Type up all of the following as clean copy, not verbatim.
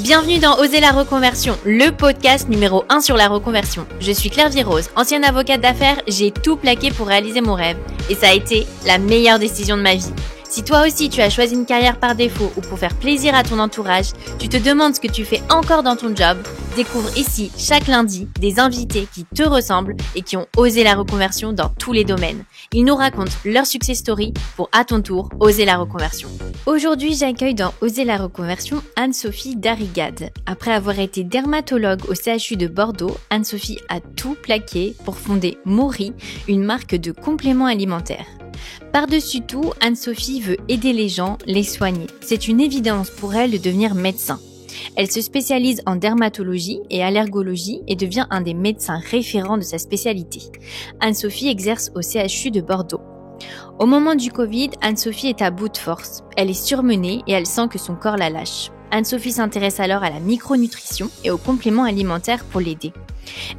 Bienvenue dans Oser la reconversion, le podcast numéro 1 sur la reconversion. Je suis Claire Virose, ancienne avocate d'affaires, j'ai tout plaqué pour réaliser mon rêve. Et ça a été la meilleure décision de ma vie. Si toi aussi tu as choisi une carrière par défaut ou pour faire plaisir à ton entourage, tu te demandes ce que tu fais encore dans ton job, découvre ici chaque lundi des invités qui te ressemblent et qui ont osé la reconversion dans tous les domaines. Ils nous racontent leur success story pour à ton tour oser la reconversion. Aujourd'hui, j'accueille dans Oser la reconversion Anne-Sophie Darrigade. Après avoir été dermatologue au CHU de Bordeaux, Anne-Sophie a tout plaqué pour fonder Mori, une marque de compléments alimentaires. Par-dessus tout, Anne-Sophie veut aider les gens, les soigner. C'est une évidence pour elle de devenir médecin. Elle se spécialise en dermatologie et allergologie et devient un des médecins référents de sa spécialité. Anne-Sophie exerce au CHU de Bordeaux. Au moment du Covid, Anne-Sophie est à bout de force. Elle est surmenée et elle sent que son corps la lâche. Anne-Sophie s'intéresse alors à la micronutrition et aux compléments alimentaires pour l'aider.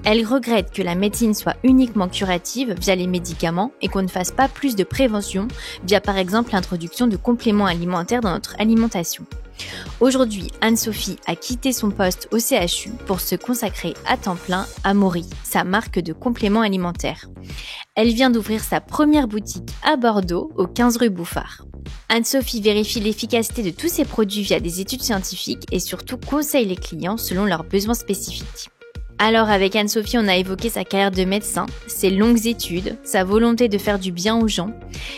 Elle regrette que la médecine soit uniquement curative via les médicaments et qu'on ne fasse pas plus de prévention via par exemple l'introduction de compléments alimentaires dans notre alimentation. Aujourd'hui, Anne-Sophie a quitté son poste au CHU pour se consacrer à temps plein à Mori, sa marque de compléments alimentaires. Elle vient d'ouvrir sa première boutique à Bordeaux, au 15 rue Bouffard. Anne-Sophie vérifie l'efficacité de tous ses produits via des études scientifiques et surtout conseille les clients selon leurs besoins spécifiques. Alors avec Anne-Sophie, on a évoqué sa carrière de médecin, ses longues études, sa volonté de faire du bien aux gens,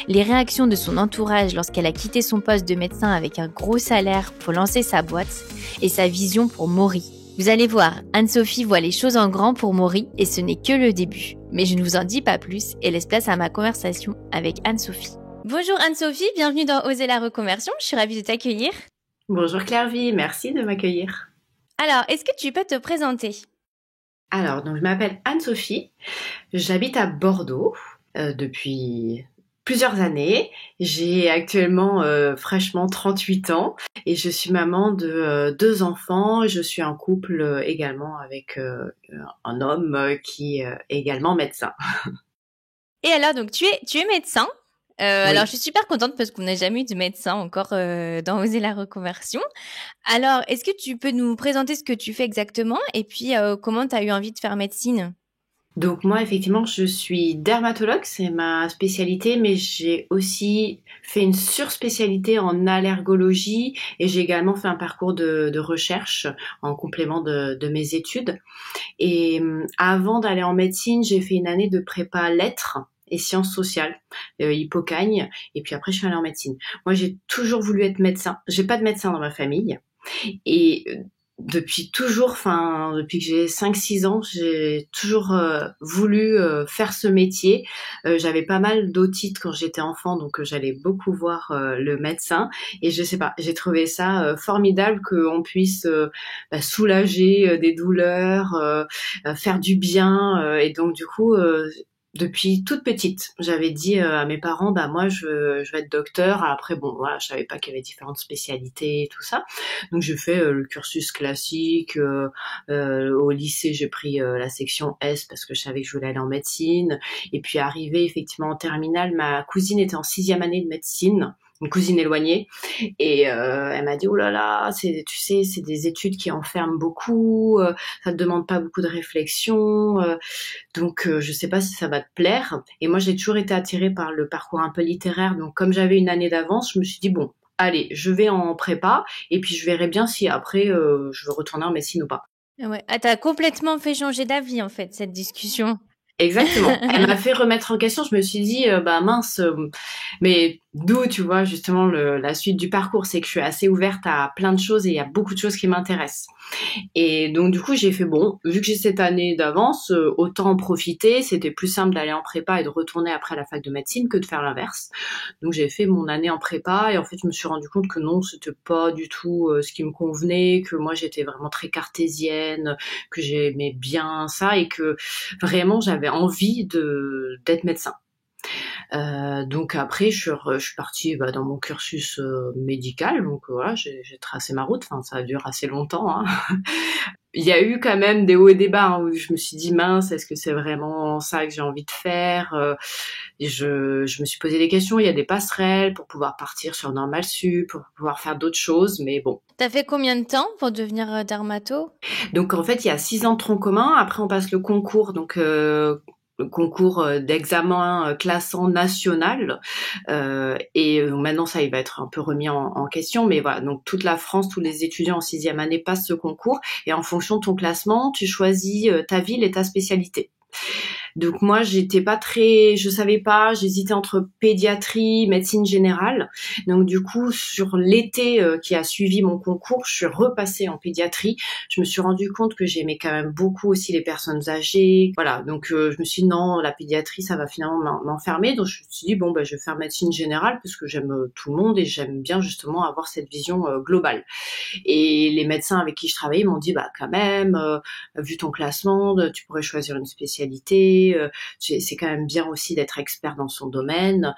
les réactions de son entourage lorsqu'elle a quitté son poste de médecin avec un gros salaire pour lancer sa boîte et sa vision pour Mori. Vous allez voir, Anne-Sophie voit les choses en grand pour Mori et ce n'est que le début. Mais je ne vous en dis pas plus et laisse place à ma conversation avec Anne-Sophie. Bonjour Anne-Sophie, bienvenue dans Oser la reconversion, je suis ravie de t'accueillir. Bonjour Claire-Vie, merci de m'accueillir. Alors, est-ce que tu peux te présenter ? Alors, donc je m'appelle Anne-Sophie, j'habite à Bordeaux depuis plusieurs années. J'ai actuellement fraîchement 38 ans et je suis maman de 2 enfants. Je suis en couple également avec un homme qui est également médecin. Et alors, donc tu es médecin. Oui. Alors, je suis super contente parce qu'on n'a jamais eu de médecin encore dans Oser la reconversion. Alors, est-ce que tu peux nous présenter ce que tu fais exactement et puis comment tu as eu envie de faire médecine ? Donc moi, effectivement, je suis dermatologue, c'est ma spécialité, mais j'ai aussi fait une surspécialité en allergologie et j'ai également fait un parcours de recherche en complément de mes études. Et avant d'aller en médecine, j'ai fait une année de prépa lettres et sciences sociales, Hippocagne, et puis après je suis allée en médecine. Moi, j'ai toujours voulu être médecin. J'ai pas de médecin dans ma famille. Et depuis toujours, depuis que j'ai 5-6 ans, j'ai toujours voulu faire ce métier. J'avais pas mal d'otites quand j'étais enfant, donc j'allais beaucoup voir le médecin. Et je sais pas, j'ai trouvé ça formidable qu'on puisse soulager des douleurs, faire du bien. Et donc du coup, depuis toute petite, j'avais dit à mes parents, moi je vais être docteur. Après bon, voilà, je savais pas qu'il y avait différentes spécialités et tout ça. Donc j'ai fait le cursus classique. Au lycée, j'ai pris la section S parce que je savais que je voulais aller en médecine. Et puis arrivé effectivement en terminale, ma cousine était en 6e année de médecine. Une cousine éloignée, et elle m'a dit oh là là, tu sais, c'est des études qui enferment beaucoup, ça te demande pas beaucoup de réflexion, donc je sais pas si ça va te plaire. Et moi j'ai toujours été attirée par le parcours un peu littéraire, donc comme j'avais une année d'avance, je me suis dit bon, allez, je vais en prépa et puis je verrai bien si après je veux retourner en médecine ou pas. Ouais. Ah, t'as complètement fait changer d'avis en fait cette discussion. Exactement. Elle m'a fait remettre en question. Je me suis dit, mince, mais d'où, tu vois, justement, la suite du parcours, c'est que je suis assez ouverte à plein de choses et il y a beaucoup de choses qui m'intéressent. Et donc, du coup, j'ai fait, bon, vu que j'ai cette année d'avance, autant en profiter. C'était plus simple d'aller en prépa et de retourner après à la fac de médecine que de faire l'inverse. Donc, j'ai fait mon année en prépa et en fait, je me suis rendu compte que non, c'était pas du tout ce qui me convenait, que moi, j'étais vraiment très cartésienne, que j'aimais bien ça et que vraiment, j'avais envie d'être médecin. Donc après, je suis partie dans mon cursus médical. Donc voilà, j'ai tracé ma route. Enfin, ça dure assez longtemps. Hein. Il y a eu quand même des hauts et des bas où je me suis dit mince, est-ce que c'est vraiment ça que j'ai envie de faire je me suis posé des questions. Il y a des passerelles pour pouvoir partir sur Normal Sup, pour pouvoir faire d'autres choses, mais bon. T'as fait combien de temps pour devenir dermato? Donc en fait, il y a 6 ans de tronc commun. Après, on passe le concours, donc le concours d'examen classant national. Maintenant, ça, il va être un peu remis en question. Mais voilà, donc toute la France, tous les étudiants en 6e année passent ce concours. Et en fonction de ton classement, tu choisis ta ville et ta spécialité. Donc moi, je savais pas, j'hésitais entre pédiatrie, médecine générale. Donc du coup, sur l'été qui a suivi mon concours, je suis repassée en pédiatrie. Je me suis rendu compte que j'aimais quand même beaucoup aussi les personnes âgées. Voilà, donc je me suis dit non, la pédiatrie, ça va finalement m'enfermer. Donc je me suis dit bon, je vais faire médecine générale parce que j'aime tout le monde et j'aime bien justement avoir cette vision globale. Et les médecins avec qui je travaillais m'ont dit quand même, vu ton classement, tu pourrais choisir une spécialité. C'est quand même bien aussi d'être expert dans son domaine.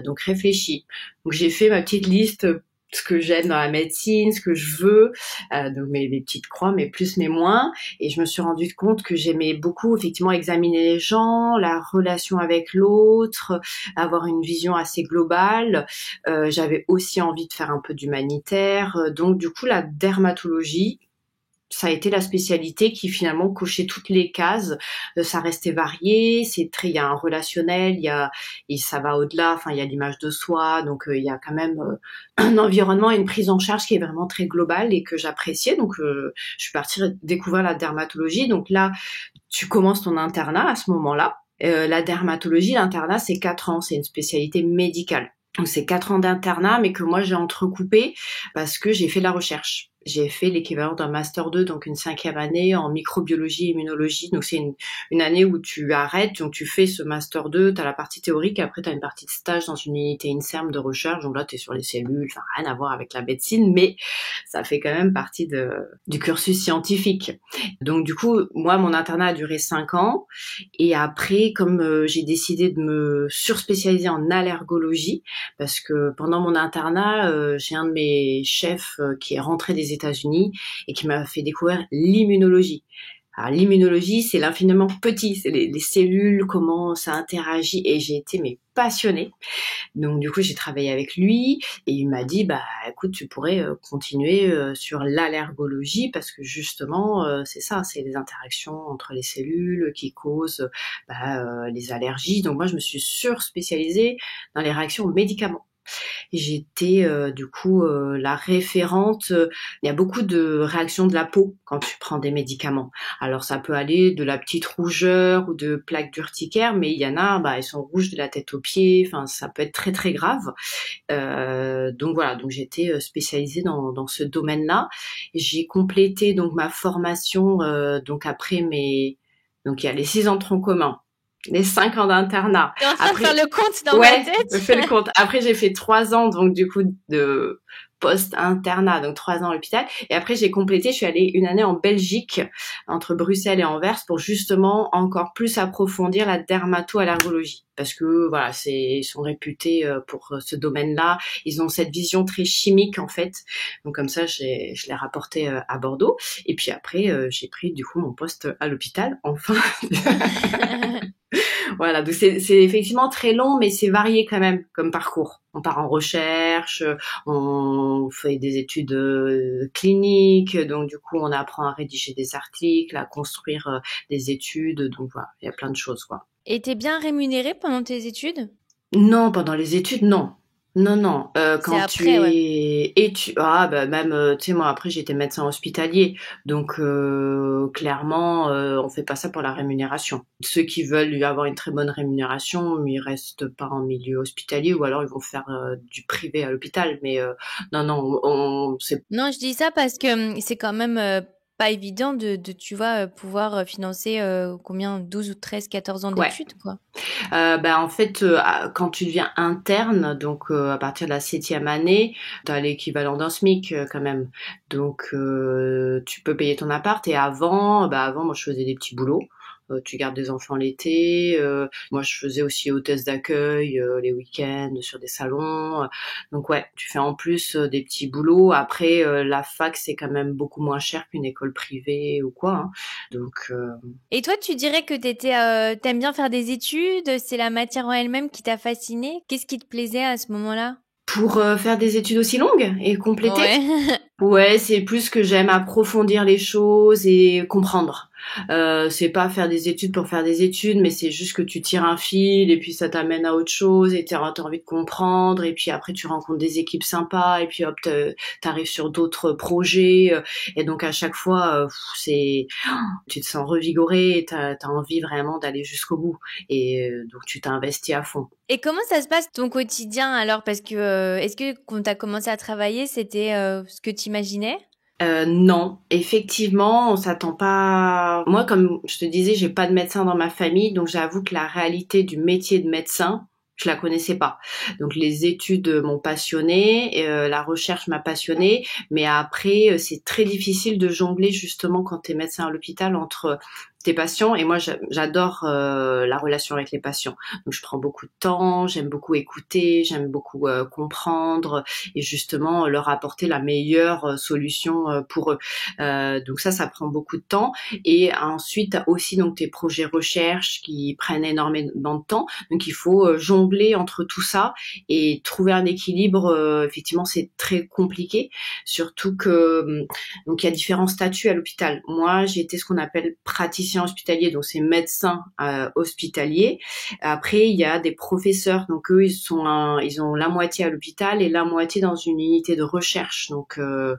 Donc réfléchis. Donc j'ai fait ma petite liste, ce que j'aime dans la médecine, ce que je veux, donc mes petites croix, mes plus, mes moins. Et je me suis rendu compte que j'aimais beaucoup effectivement examiner les gens, la relation avec l'autre, avoir une vision assez globale. J'avais aussi envie de faire un peu d'humanitaire. Donc du coup, la dermatologie, ça a été la spécialité qui finalement cochait toutes les cases. Ça restait varié, il y a un relationnel, et ça va au-delà. Enfin, il y a l'image de soi, donc il y a quand même un environnement et une prise en charge qui est vraiment très globale et que j'appréciais. Donc, je suis partie découvrir la dermatologie. Donc là, tu commences ton internat à ce moment-là. La dermatologie, l'internat, c'est 4 ans, c'est une spécialité médicale. Donc c'est 4 ans d'internat, mais que moi j'ai entrecoupé parce que j'ai fait de la recherche. J'ai fait l'équivalent d'un master 2, donc une 5e année en microbiologie et immunologie. Donc c'est une année où tu arrêtes, donc tu fais ce master 2, tu as la partie théorique, et après tu as une partie de stage dans une unité INSERM de recherche. Donc là tu es sur les cellules, enfin rien à voir avec la médecine, mais ça fait quand même partie du cursus scientifique. Donc du coup, moi mon internat a duré 5 ans, et après comme j'ai décidé de me surspécialiser en allergologie, parce que pendant mon internat, j'ai un de mes chefs qui est rentré des États-Unis et qui m'a fait découvrir l'immunologie. Alors l'immunologie, c'est l'infiniment petit, c'est les cellules, comment ça interagit, et j'ai été passionnée. Donc du coup, j'ai travaillé avec lui et il m'a dit écoute, tu pourrais continuer sur l'allergologie parce que justement, c'est ça, c'est les interactions entre les cellules qui causent les allergies. Donc moi, je me suis surspécialisée dans les réactions aux médicaments. J'étais du coup la référente. Il y a beaucoup de réactions de la peau quand tu prends des médicaments. Alors ça peut aller de la petite rougeur ou de plaques d'urticaire, mais il y en a, elles sont rouges de la tête aux pieds. Enfin, ça peut être très très grave. Donc voilà, donc j'étais spécialisée dans ce domaine-là. J'ai complété donc ma formation donc après donc il y a les 6 ans de tronc commun, les 5 ans d'internat. T'es en train de faire le compte dans ma tête? Je fais le compte. Après, j'ai fait 3 ans, donc, du coup, de post-internat, donc 3 ans à l'hôpital. Et après, j'ai complété, je suis allée 1 année en Belgique, entre Bruxelles et Anvers, pour justement encore plus approfondir la dermato-allergologie. Parce que, voilà, ils sont réputés pour ce domaine-là. Ils ont cette vision très chimique, en fait. Donc, comme ça, je l'ai rapporté à Bordeaux. Et puis après, j'ai pris, du coup, mon poste à l'hôpital, enfin. Voilà, donc c'est effectivement très long, mais c'est varié quand même comme parcours. On part en recherche, on fait des études cliniques, donc du coup on apprend à rédiger des articles, à construire des études, donc voilà, il y a plein de choses quoi. Et t'es bien rémunérée pendant tes études? Non, pendant les études, non. Non. Quand après, tu es même, tu sais, moi après j'étais médecin hospitalier, donc clairement on fait pas ça pour la rémunération. Ceux qui veulent avoir une très bonne rémunération, ils restent pas en milieu hospitalier ou alors ils vont faire du privé à l'hôpital. Mais non, c'est Non, je dis ça parce que c'est quand même pas évident tu vois, pouvoir financer combien, 12 ou 13, 14 ans ouais. d'études, quoi. En fait, quand tu deviens interne, donc à partir de la 7e année, tu as l'équivalent d'un SMIC quand même. Donc tu peux payer ton appart. Et avant, moi je faisais des petits boulots. Tu gardes des enfants l'été. Moi, je faisais aussi hôtesse d'accueil les week-ends sur des salons. Donc ouais, tu fais en plus des petits boulots. Après, la fac, c'est quand même beaucoup moins cher qu'une école privée ou quoi. Hein. Donc Et toi, tu dirais que t'aimes bien faire des études, c'est la matière en elle-même qui t'a fasciné? Qu'est-ce qui te plaisait à ce moment-là? pour faire des études aussi longues et compléter. Ouais. Ouais, c'est plus que j'aime approfondir les choses et comprendre. C'est pas faire des études pour faire des études, mais c'est juste que tu tires un fil et puis ça t'amène à autre chose et t'as envie de comprendre et puis après tu rencontres des équipes sympas et puis hop t'arrives sur d'autres projets et donc à chaque fois tu te sens revigoré et t'as envie vraiment d'aller jusqu'au bout et donc tu t'investis à fond. Et comment ça se passe ton quotidien alors? Parce que est-ce que quand t'as commencé à travailler, c'était ce que t'imaginais? Non, effectivement, on s'attend pas. Moi, comme je te disais, j'ai pas de médecin dans ma famille, donc j'avoue que la réalité du métier de médecin, je la connaissais pas. Donc les études m'ont passionnée, la recherche m'a passionnée, mais après c'est très difficile de jongler justement quand t'es médecin à l'hôpital entre tes patients et moi j'adore la relation avec les patients. Donc je prends beaucoup de temps, j'aime beaucoup écouter, j'aime beaucoup comprendre et justement leur apporter la meilleure solution pour eux. Donc ça prend beaucoup de temps et ensuite t'as aussi donc tes projets recherche qui prennent énormément de temps. Donc il faut jongler entre tout ça et trouver un équilibre. Effectivement, c'est très compliqué, surtout que donc il y a différents statuts à l'hôpital. Moi, j'ai été ce qu'on appelle praticien hospitalier, donc c'est médecin hospitalier. Après, il y a des professeurs, donc eux ils ont la moitié à l'hôpital et la moitié dans une unité de recherche. Donc eux,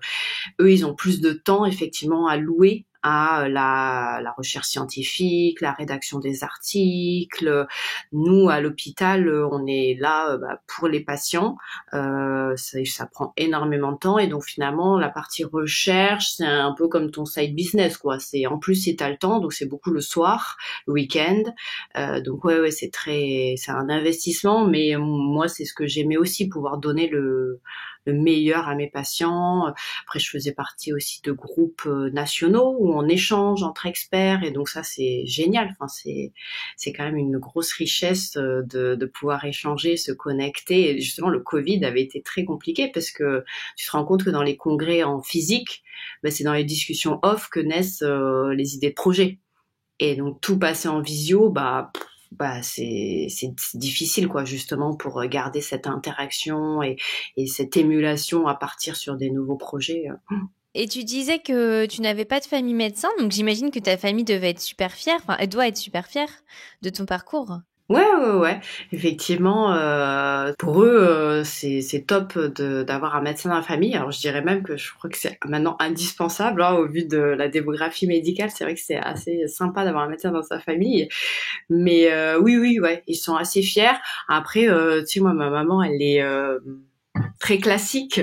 ils ont plus de temps effectivement à louer à la recherche scientifique, la rédaction des articles. Nous, à l'hôpital, on est là pour les patients. Ça prend énormément de temps et donc finalement, la partie recherche, c'est un peu comme ton side business, quoi. C'est en plus si t'as le temps, donc c'est beaucoup le soir, le week-end. Donc ouais, c'est un investissement, mais moi, c'est ce que j'aimais aussi, pouvoir donner le meilleur à mes patients. Après, je faisais partie aussi de groupes nationaux où on échange entre experts et donc ça, c'est génial. Enfin, c'est quand même une grosse richesse de pouvoir échanger, se connecter. Et justement, le Covid avait été très compliqué parce que tu te rends compte que dans les congrès en physique, c'est dans les discussions off que naissent les idées de projet. Et donc, tout passer en visio, c'est difficile quoi justement pour garder cette interaction et cette émulation à partir sur des nouveaux projets. Et tu disais que tu n'avais pas de famille médecin, donc j'imagine que ta famille devait être super fière, enfin elle doit être super fière de ton parcours. Ouais. Effectivement, pour eux, c'est top d'avoir un médecin dans la famille. Alors, je dirais même que je crois que c'est maintenant indispensable, hein, au vu de la démographie médicale. C'est vrai que c'est assez sympa d'avoir un médecin dans sa famille. Mais oui, ouais, ils sont assez fiers. Après, tu sais, moi, ma maman, elle est très classique.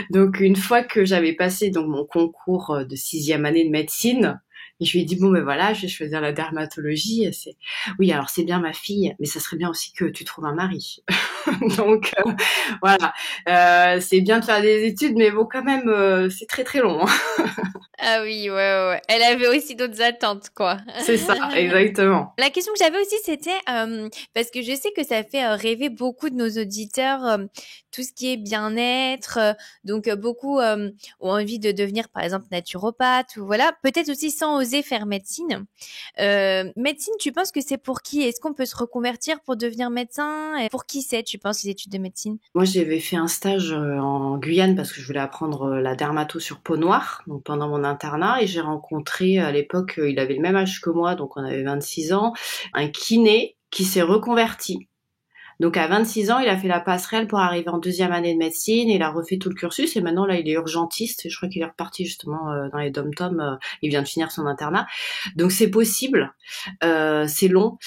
Donc, une fois que j'avais passé donc mon concours de 6e année de médecine, et je lui ai dit, bon, ben voilà, je vais choisir la dermatologie. Et oui, alors c'est bien ma fille, mais ça serait bien aussi que tu trouves un mari. Donc, voilà. C'est bien de faire des études, mais bon, quand même, c'est très, très long. Hein. Ah oui, ouais. Elle avait aussi d'autres attentes, quoi. C'est ça, exactement. La question que j'avais aussi, c'était, parce que je sais que ça fait rêver beaucoup de nos auditeurs, tout ce qui est bien-être. Donc, beaucoup ont envie de devenir, par exemple, naturopathe ou voilà. Peut-être aussi sans oser faire médecine. Médecine, tu penses que c'est pour qui? Est-ce qu'on peut se reconvertir pour devenir médecin? Et pour qui c'est, tu penses, les études de médecine? Moi, j'avais fait un stage en Guyane parce que je voulais apprendre la dermato sur peau noire, donc pendant mon internat, et j'ai rencontré à l'époque, il avait le même âge que moi, donc on avait 26 ans, un kiné qui s'est reconverti. Donc à 26 ans, il a fait la passerelle pour arriver en 2e année de médecine, il a refait tout le cursus et maintenant là il est urgentiste et je crois qu'il est reparti justement dans les dom-tom, il vient de finir son internat. Donc c'est possible, c'est long.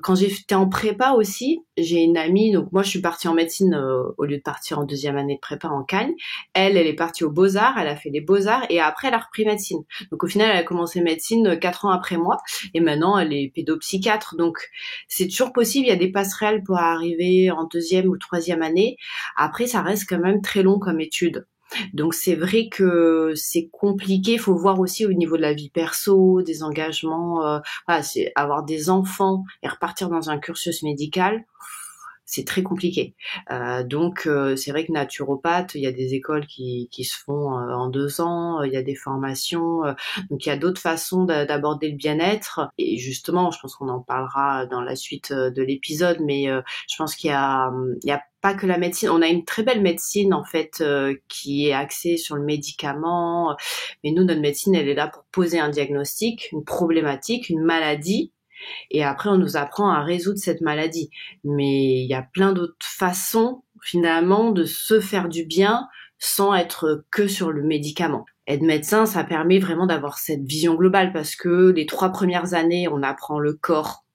Quand j'étais en prépa aussi, j'ai une amie, donc moi je suis partie en médecine au lieu de partir en 2e année de prépa en Cagne. Elle est partie aux Beaux-Arts, elle a fait les Beaux-Arts et après elle a repris médecine. Donc au final elle a commencé médecine 4 ans après moi et maintenant elle est pédopsychiatre. Donc c'est toujours possible, il y a des passerelles pour arriver en 2e ou 3e année. Après, ça reste quand même très long comme étude. Donc c'est vrai que c'est compliqué. Il faut voir aussi au niveau de la vie perso, des engagements. Voilà, c'est avoir des enfants et repartir dans un cursus médical. C'est très compliqué. Donc c'est vrai que naturopathe, il y a des écoles qui se font en 2 ans, il y a des formations, donc il y a d'autres façons d'aborder le bien-être. Et justement, je pense qu'on en parlera dans la suite de l'épisode, mais je pense il y a pas que la médecine. On a une très belle médecine en fait qui est axée sur le médicament, mais nous, notre médecine, elle est là pour poser un diagnostic, une problématique, une maladie. Et après, on nous apprend à résoudre cette maladie. Mais il y a plein d'autres façons, finalement, de se faire du bien sans être que sur le médicament. Être médecin, ça permet vraiment d'avoir cette vision globale parce que les 3 premières années, on apprend le corps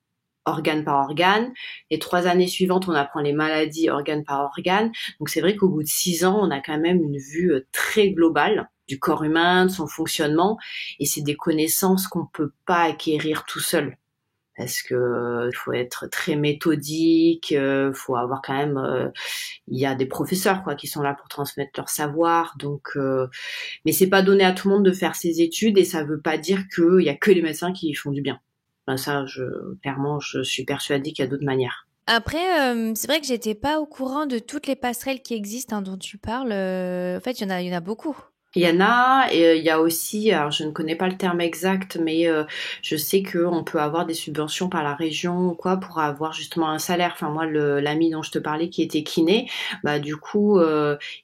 organe par organe. Les 3 années suivantes, on apprend les maladies organe par organe. Donc c'est vrai qu'au bout de 6 ans, on a quand même une vue très globale du corps humain, de son fonctionnement. Et c'est des connaissances qu'on peut pas acquérir tout seul. Parce que faut être très méthodique, faut avoir quand même, il y a des professeurs quoi qui sont là pour transmettre leur savoir, donc mais c'est pas donné à tout le monde de faire ses études et ça veut pas dire qu'il y a que les médecins qui font du bien. Enfin, ça, clairement, je suis persuadée qu'il y a d'autres manières. Après, c'est vrai que j'étais pas au courant de toutes les passerelles qui existent, hein, dont tu parles. En fait, il y en a beaucoup. Il y en a, et il y a aussi, alors je ne connais pas le terme exact, mais je sais qu'on peut avoir des subventions par la région ou quoi pour avoir justement un salaire. Enfin moi, l'ami dont je te parlais qui était kiné, bah du coup,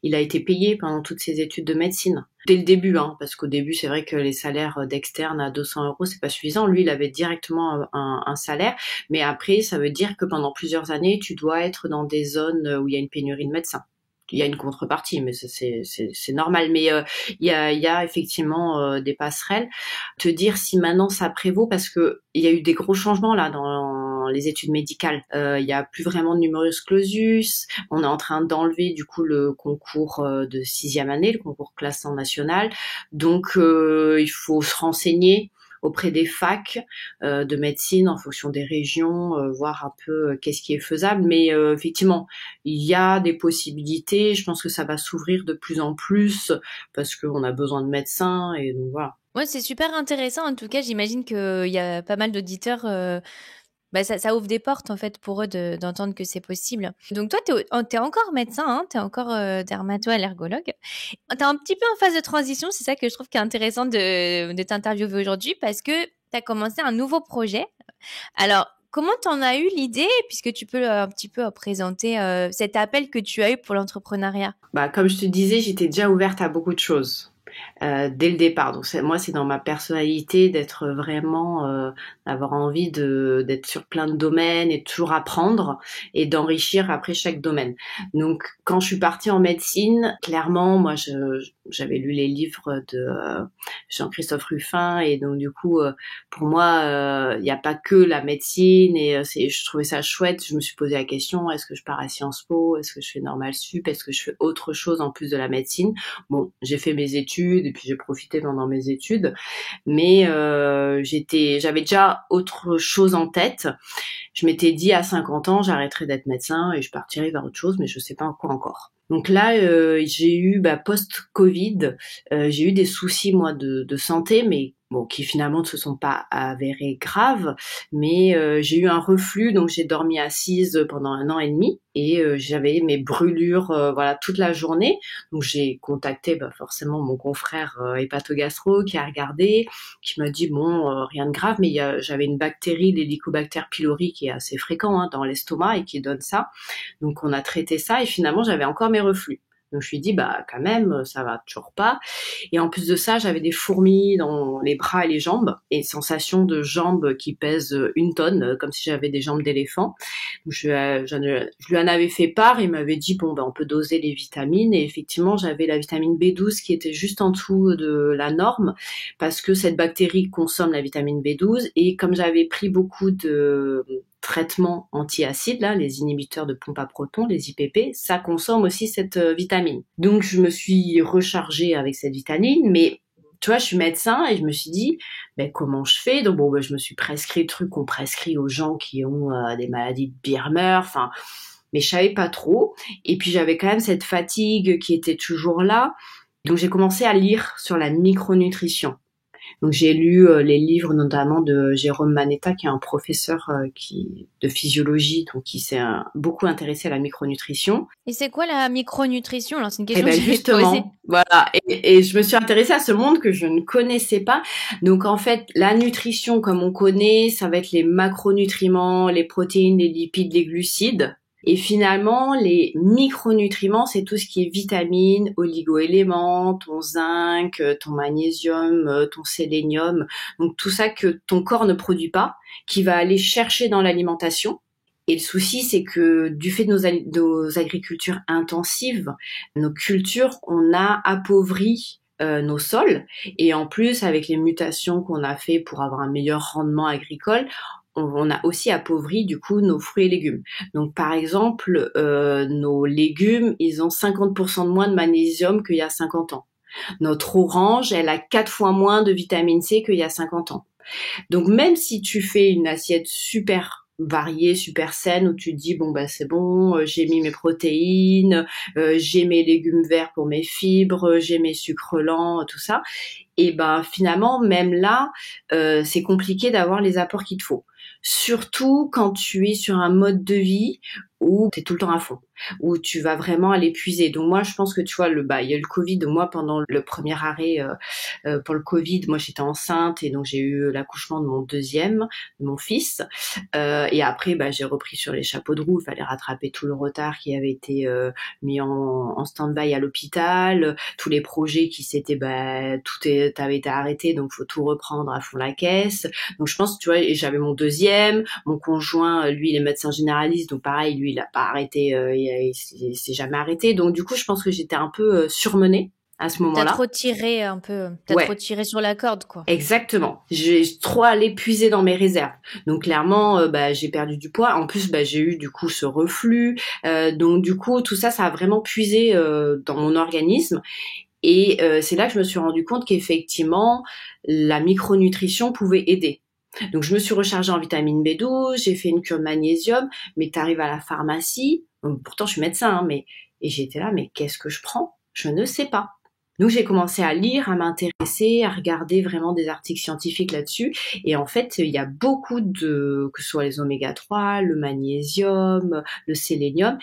il a été payé pendant toutes ses études de médecine. Dès le début, hein, parce qu'au début, c'est vrai que les salaires d'externe à 200 euros, c'est pas suffisant. Lui, il avait directement un salaire, mais après, ça veut dire que pendant plusieurs années, tu dois être dans des zones où il y a une pénurie de médecins. Il y a une contrepartie, mais c'est normal. Mais il y a effectivement des passerelles. Te dire si maintenant ça prévaut, parce que il y a eu des gros changements là dans les études médicales. Il y a plus vraiment de numerus clausus. On est en train d'enlever du coup le concours de 6e année, le concours classant national. Donc il faut se renseigner auprès des facs de médecine en fonction des régions, voir un peu qu'est-ce qui est faisable. Mais effectivement, il y a des possibilités. Je pense que ça va s'ouvrir de plus en plus parce qu'on a besoin de médecins et donc voilà. Ouais, c'est super intéressant. En tout cas, j'imagine qu'il y a pas mal d'auditeurs. Ça ouvre des portes en fait pour eux d'entendre que c'est possible. Donc toi, t'es encore médecin, hein, t'es encore dermato-allergologue. T'es un petit peu en phase de transition, c'est ça que je trouve qui est intéressant de t'interviewer aujourd'hui parce que t'as commencé un nouveau projet. Alors, comment t'en as eu l'idée, puisque tu peux un petit peu présenter cet appel que tu as eu pour l'entrepreneuriat? Bah, comme je te disais, j'étais déjà ouverte à beaucoup de choses. Dès le départ. Donc moi, c'est dans ma personnalité d'être vraiment, d'avoir envie d'être sur plein de domaines et de toujours apprendre et d'enrichir après chaque domaine. Donc quand je suis partie en médecine, clairement, moi, j'avais lu les livres de Jean-Christophe Rufin et donc du coup, pour moi, il n'y a pas que la médecine et je trouvais ça chouette. Je me suis posé la question, est-ce que je pars à Sciences Po? Est-ce que je fais Normal Sup? Est-ce que je fais autre chose en plus de la médecine? Bon, j'ai fait mes études et puis j'ai profité pendant mes études, mais j'avais déjà autre chose en tête. Je m'étais dit à 50 ans, j'arrêterai d'être médecin et je partirai vers autre chose, mais je sais pas quoi encore. Donc là, j'ai eu post-Covid, j'ai eu des soucis moi de santé, mais bon, qui finalement ne se sont pas avérés graves, mais j'ai eu un reflux, donc j'ai dormi assise pendant 1 an et demi et j'avais mes brûlures voilà toute la journée. Donc j'ai contacté forcément mon confrère hépatogastro qui a regardé, qui m'a dit bon rien de grave, mais j'avais une bactérie, l'Helicobacter pylori, qui est assez fréquent dans l'estomac et qui donne ça. Donc on a traité ça et finalement j'avais encore mes reflux. Donc je lui ai dit quand même ça va toujours pas. Et en plus de ça, j'avais des fourmis dans les bras et les jambes et une sensation de jambes qui pèsent 1 tonne, comme si j'avais des jambes d'éléphant. Donc je lui en avais fait part et il m'avait dit on peut doser les vitamines et effectivement j'avais la vitamine B12 qui était juste en dessous de la norme parce que cette bactérie consomme la vitamine B12 et comme j'avais pris beaucoup de traitements antiacides, là, les inhibiteurs de pompe à protons, les IPP, ça consomme aussi cette vitamine. Donc je me suis rechargée avec cette vitamine, mais tu vois, je suis médecin et je me suis dit, comment je fais? Donc je me suis prescrit le truc qu'on prescrit aux gens qui ont des maladies de Birmer, mais je savais pas trop. Et puis j'avais quand même cette fatigue qui était toujours là. Donc j'ai commencé à lire sur la micronutrition. Donc j'ai lu les livres notamment de Jérôme Manetta, qui est un professeur de physiologie, donc qui s'est beaucoup intéressé à la micronutrition. Et c'est quoi la micronutrition? Alors, c'est une Et question que ben j'allais te poser. justement, voilà. Et je me suis intéressée à ce monde que je ne connaissais pas. Donc en fait, la nutrition, comme on connaît, ça va être les macronutriments, les protéines, les lipides, les glucides. Et finalement, les micronutriments, c'est tout ce qui est vitamines, oligo-éléments, ton zinc, ton magnésium, ton sélénium. Donc tout ça que ton corps ne produit pas, qui va aller chercher dans l'alimentation. Et le souci, c'est que du fait de nos agricultures intensives, nos cultures, on a appauvri nos sols. Et en plus, avec les mutations qu'on a fait pour avoir un meilleur rendement agricole, on a aussi appauvri du coup nos fruits et légumes. Donc par exemple, nos légumes, ils ont 50% de moins de magnésium qu'il y a 50 ans. Notre orange, elle a 4 fois moins de vitamine C qu'il y a 50 ans. Donc même si tu fais une assiette super variée, super saine, où tu te dis bon bah c'est bon, j'ai mis mes protéines, j'ai mes légumes verts pour mes fibres, j'ai mes sucres lents, tout ça, et ben finalement même là, c'est compliqué d'avoir les apports qu'il te faut. Surtout quand tu es sur un mode de vie où tu es tout le temps à fond, où tu vas vraiment à l'épuiser. Donc moi je pense que tu vois il y a eu le Covid, moi pendant le premier arrêt pour le Covid, moi j'étais enceinte et donc j'ai eu l'accouchement de mon deuxième, de mon fils. Et après j'ai repris sur les chapeaux de roue, il fallait rattraper tout le retard qui avait été mis en stand-by à l'hôpital, tous les projets qui s'étaient avait été arrêté, donc faut tout reprendre à fond la caisse. Donc je pense, tu vois, et j'avais mon deuxième, mon conjoint, lui il est médecin généraliste, donc pareil, lui il a pas arrêté, il s'est jamais arrêté. Donc du coup je pense que j'étais un peu surmenée à ce T'as moment-là. trop tiré un peu. T'as trop Ouais, tiré sur la corde, quoi. exactement. J'ai trop allé puiser dans mes réserves. Donc clairement, j'ai perdu du poids. En plus, j'ai eu du coup ce reflux. Donc du coup, tout ça, ça a vraiment puisé dans mon organisme. Et c'est là que je me suis rendu compte qu'effectivement, la micronutrition pouvait aider. Donc je me suis rechargée en vitamine B12, j'ai fait une cure de magnésium, mais t'arrives à la pharmacie, donc, pourtant je suis médecin, hein, et j'étais là, mais qu'est-ce que je prends? Je ne sais pas. Donc j'ai commencé à lire, à m'intéresser, à regarder vraiment des articles scientifiques là-dessus. Et en fait, il y a beaucoup que ce soit les oméga 3, le magnésium, le sélénium,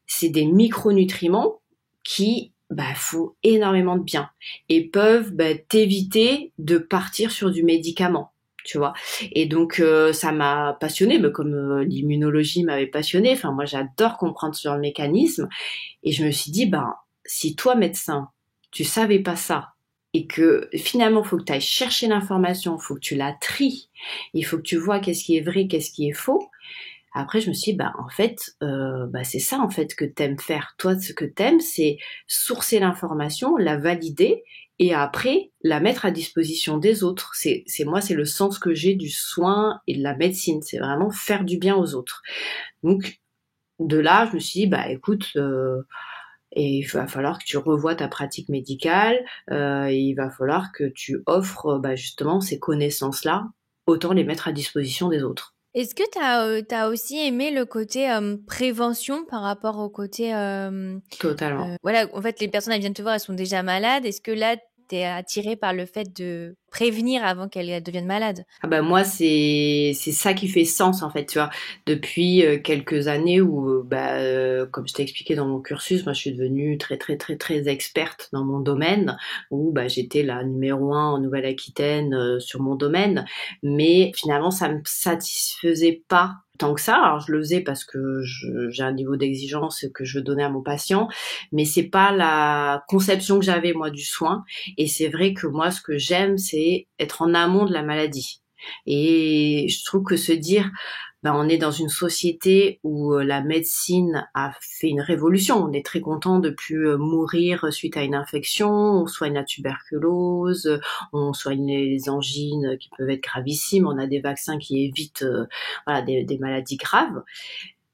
c'est des micronutriments qui font énormément de bien et peuvent t'éviter de partir sur du médicament. Tu vois, et donc ça m'a passionnée, mais comme l'immunologie m'avait passionnée. Enfin, moi, j'adore comprendre sur le mécanisme, et je me suis dit, si toi, médecin, tu savais pas ça, et que finalement, il faut que tu ailles chercher l'information, il faut que tu la tries, il faut que tu vois qu'est-ce qui est vrai, qu'est-ce qui est faux. Après, je me suis dit, en fait, c'est ça, en fait, que t'aimes faire. Toi, ce que t'aimes, c'est sourcer l'information, la valider, et après, la mettre à disposition des autres. Moi, c'est le sens que j'ai du soin et de la médecine. C'est vraiment faire du bien aux autres. Donc, de là, je me suis dit, écoute, et il va falloir que tu revoies ta pratique médicale, et il va falloir que tu offres justement ces connaissances-là, autant les mettre à disposition des autres. Est-ce que t'as aussi aimé le côté prévention par rapport au côté Totalement. voilà, en fait les personnes elles viennent te voir, elles sont déjà malades. Est-ce que là t'es attiré par le fait de prévenir avant qu'elles deviennent malades? Moi c'est ça qui fait sens en fait, tu vois, depuis quelques années où comme je t'ai expliqué dans mon cursus, moi je suis devenue très très très très experte dans mon domaine, où j'étais la numéro 1 en Nouvelle-Aquitaine sur mon domaine, mais finalement ça me satisfaisait pas tant que ça. Alors je le faisais parce que j'ai un niveau d'exigence que je veux donner à mon patient, mais c'est pas la conception que j'avais moi du soin. Et c'est vrai que moi ce que j'aime, c'est être en amont de la maladie. Et je trouve que se dire on est dans une société où la médecine a fait une révolution. On est très content de plus mourir suite à une infection. On soigne la tuberculose, on soigne les angines qui peuvent être gravissimes. On a des vaccins qui évitent des maladies graves.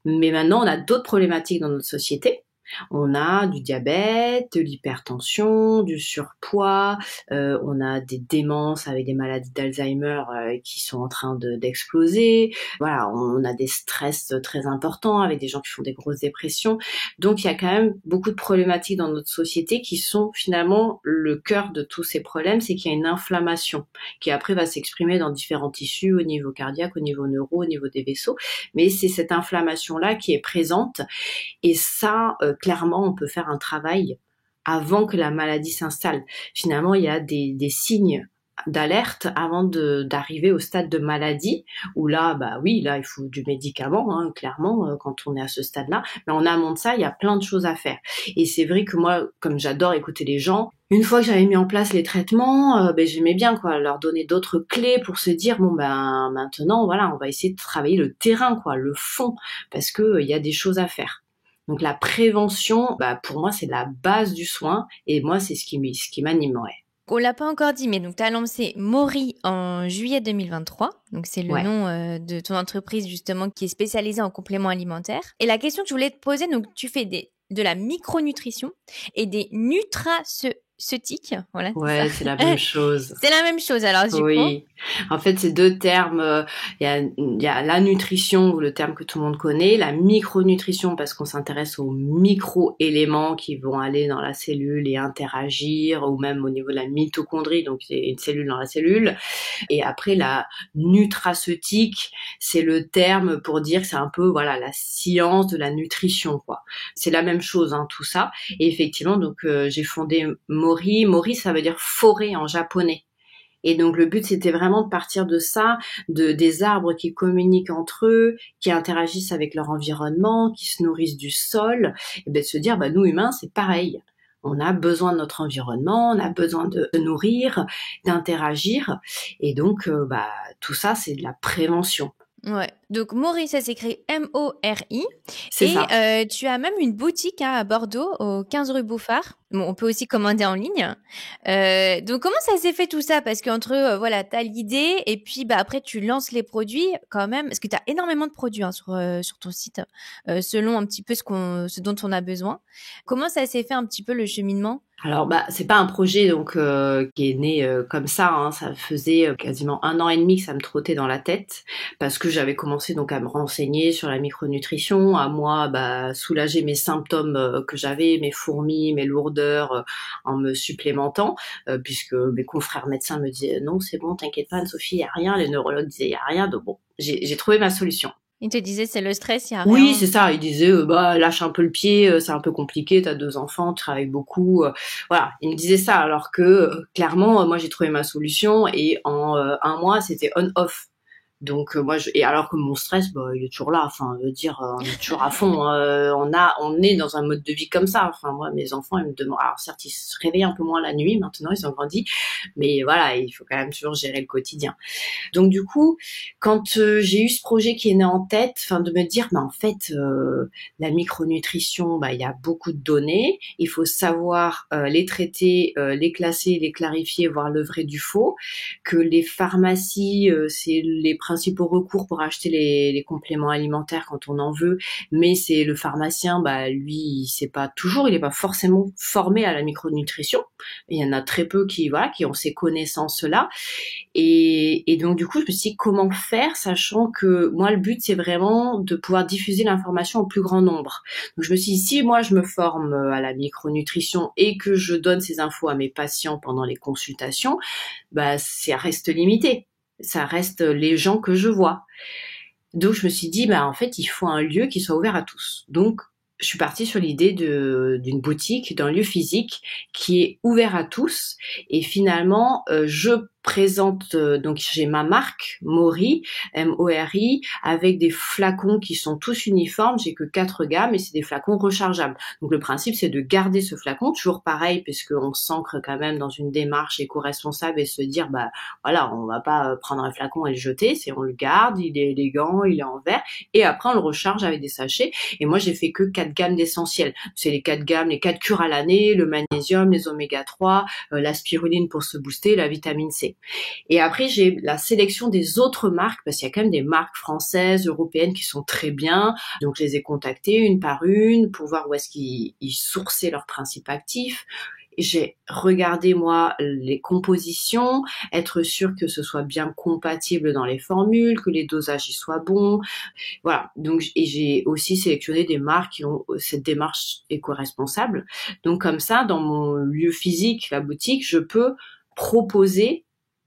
Mais maintenant, on a d'autres problématiques dans notre société. On a du diabète, de l'hypertension, du surpoids, on a des démences avec des maladies d'Alzheimer qui sont en train d'exploser. Voilà, on a des stress très importants avec des gens qui font des grosses dépressions. Donc il y a quand même beaucoup de problématiques dans notre société qui sont finalement le cœur de tous ces problèmes, c'est qu'il y a une inflammation qui après va s'exprimer dans différents tissus, au niveau cardiaque, au niveau neuro, au niveau des vaisseaux. Mais c'est cette inflammation-là qui est présente. Et ça, clairement, on peut faire un travail avant que la maladie s'installe. Finalement, il y a des signes d'alerte avant d'arriver au stade de maladie, où là, bah oui, là, il faut du médicament, hein, clairement, quand on est à ce stade-là. Mais en amont de ça, il y a plein de choses à faire. Et c'est vrai que moi, comme j'adore écouter les gens, une fois que j'avais mis en place les traitements, j'aimais bien leur donner d'autres clés pour se dire bon ben maintenant voilà, on va essayer de travailler le terrain, le fond, parce que il y a des choses à faire. Donc la prévention, pour moi c'est la base du soin, et moi c'est ce qui m'anime. Ouais. On l'a pas encore dit, mais donc tu as lancé Mori en juillet 2023. Donc c'est le nom de ton entreprise justement qui est spécialisée en compléments alimentaires. Et la question que je voulais te poser, donc tu fais de la micronutrition et des nutraceutiques. Voilà. Ouais, c'est la même chose. C'est la même chose alors du coup. Oui. En fait, c'est deux termes. Il y a la nutrition, le terme que tout le monde connaît, la micronutrition parce qu'on s'intéresse aux micro-éléments qui vont aller dans la cellule et interagir, ou même au niveau de la mitochondrie, donc c'est une cellule dans la cellule. Et après, la nutraceutique, c'est le terme pour dire que c'est un peu la science de la nutrition, quoi. C'est la même chose, hein, tout ça. Et effectivement, donc j'ai fondé Mori. Mori, ça veut dire forêt en japonais. Et donc le but c'était vraiment de partir de ça, des arbres qui communiquent entre eux, qui interagissent avec leur environnement, qui se nourrissent du sol, et de se dire nous humains c'est pareil. On a besoin de notre environnement, on a besoin de nourrir, d'interagir, et donc tout ça c'est de la prévention. Ouais. Donc Mori, ça s'écrit M-O-R-I. C'est ça. Tu as même une boutique à Bordeaux, au 15 rue Bouffard. Bon, on peut aussi commander en ligne. Donc comment ça s'est fait tout ça? Parce qu'entre t'as l'idée et puis après tu lances les produits quand même, parce que tu as énormément de produits sur ton site, selon un petit peu ce dont on a besoin. Comment ça s'est fait un petit peu le cheminement? Alors c'est pas un projet donc qui est né comme ça, hein. Ça faisait quasiment 1 an et demi que ça me trottait dans la tête, parce que j'avais commencé donc à me renseigner sur la micronutrition, à moi soulager mes symptômes que j'avais, mes fourmis, mes lourdeurs, en me supplémentant, puisque mes confrères médecins me disaient non c'est bon, t'inquiète pas Anne-Sophie, y a rien, les neurologues disaient y a rien, donc bon j'ai trouvé ma solution. Il te disait c'est le stress, il y a rien. Oui, c'est ça. Il disait lâche un peu le pied, c'est un peu compliqué. T'as 2 enfants, tu travailles beaucoup. Voilà, il me disait ça. Alors que clairement, moi j'ai trouvé ma solution et en 1 mois c'était on/off. Donc et alors que mon stress il est toujours là, enfin dire on est toujours à fond, on est dans un mode de vie comme ça. Enfin moi mes enfants ils me demandent, alors certes ils se réveillent un peu moins la nuit maintenant, ils ont grandi, mais voilà, il faut quand même toujours gérer le quotidien. Donc du coup quand j'ai eu ce projet qui est né en tête, enfin de me dire en fait la micronutrition, il y a beaucoup de données, il faut savoir les traiter, les classer, les clarifier, voir le vrai du faux, que les pharmacies c'est les principaux recours pour acheter les compléments alimentaires quand on en veut, mais c'est le pharmacien, lui, il est pas forcément formé à la micronutrition. Il y en a très peu qui ont ces connaissances-là. Et donc, du coup, je me suis dit comment faire, sachant que moi, le but, c'est vraiment de pouvoir diffuser l'information au plus grand nombre. Donc, je me suis dit, si moi, je me forme à la micronutrition et que je donne ces infos à mes patients pendant les consultations, ça reste limité. Ça reste les gens que je vois. Donc je me suis dit en fait il faut un lieu qui soit ouvert à tous. Donc je suis partie sur l'idée d'une boutique, d'un lieu physique qui est ouvert à tous, et finalement je présente donc j'ai ma marque Mori, M-O-R-I, avec des flacons qui sont tous uniformes. J'ai que 4 gammes et c'est des flacons rechargeables. Donc le principe c'est de garder ce flacon toujours pareil, puisqu'on s'ancre quand même dans une démarche éco-responsable et se dire on va pas prendre un flacon et le jeter, c'est on le garde, il est élégant, il est en verre, et après on le recharge avec des sachets. Et moi j'ai fait que 4 gammes d'essentiels. C'est les 4 gammes, les 4 cures à l'année, le magnésium, les oméga 3, la spiruline pour se booster, la vitamine C. spécialité. Et après, j'ai la sélection des autres marques, parce qu'il y a quand même des marques françaises, européennes qui sont très bien. Donc, je les ai contactées une par une pour voir où est-ce qu'ils sourçaient leurs principes actifs. J'ai regardé, moi, les compositions, être sûr que ce soit bien compatible dans les formules, que les dosages y soient bons. Voilà. Donc, et j'ai aussi sélectionné des marques qui ont cette démarche éco-responsable. Donc, comme ça, dans mon lieu physique, la boutique, je peux proposer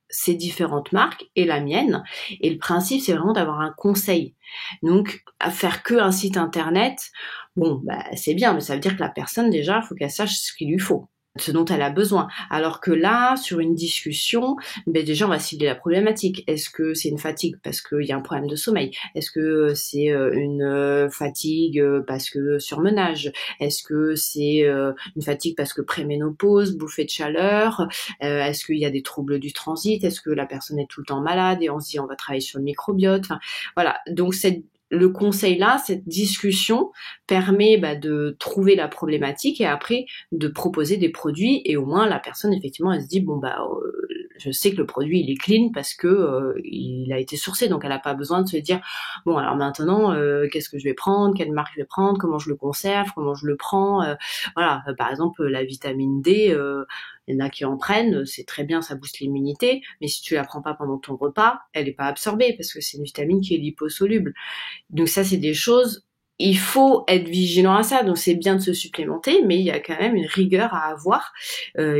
ces différentes marques et la mienne. Et le principe, c'est vraiment d'avoir un conseil. Donc, à faire que un site internet, bon, bah, c'est bien, mais ça veut dire que la personne, déjà, il faut qu'elle sache ce qu'il lui faut, ce dont elle a besoin. Alors que là, sur une discussion, ben déjà on va cibler la problématique. Est-ce que c'est une fatigue parce qu'il y a un problème de sommeil? Est-ce que c'est une fatigue parce que surmenage? Est-ce que c'est une fatigue parce que préménopause, bouffée de chaleur? Est-ce qu'il y a des troubles du transit? Est-ce que la personne est tout le temps malade et on se dit on va travailler sur le microbiote? Enfin, voilà. Donc le conseil là, cette discussion permet de trouver la problématique et après de proposer des produits et au moins la personne effectivement elle se dit bon je sais que le produit il est clean parce que il a été sourcé, donc elle n'a pas besoin de se dire bon alors maintenant qu'est-ce que je vais prendre, quelle marque je vais prendre, comment je le conserve, comment je le prends, voilà. Par exemple la vitamine D, il y en a qui en prennent, c'est très bien, ça booste l'immunité, mais si tu la prends pas pendant ton repas, elle est pas absorbée parce que c'est une vitamine qui est liposoluble. Donc ça, c'est des choses, il faut être vigilant à ça. Donc c'est bien de se supplémenter, mais il y a quand même une rigueur à avoir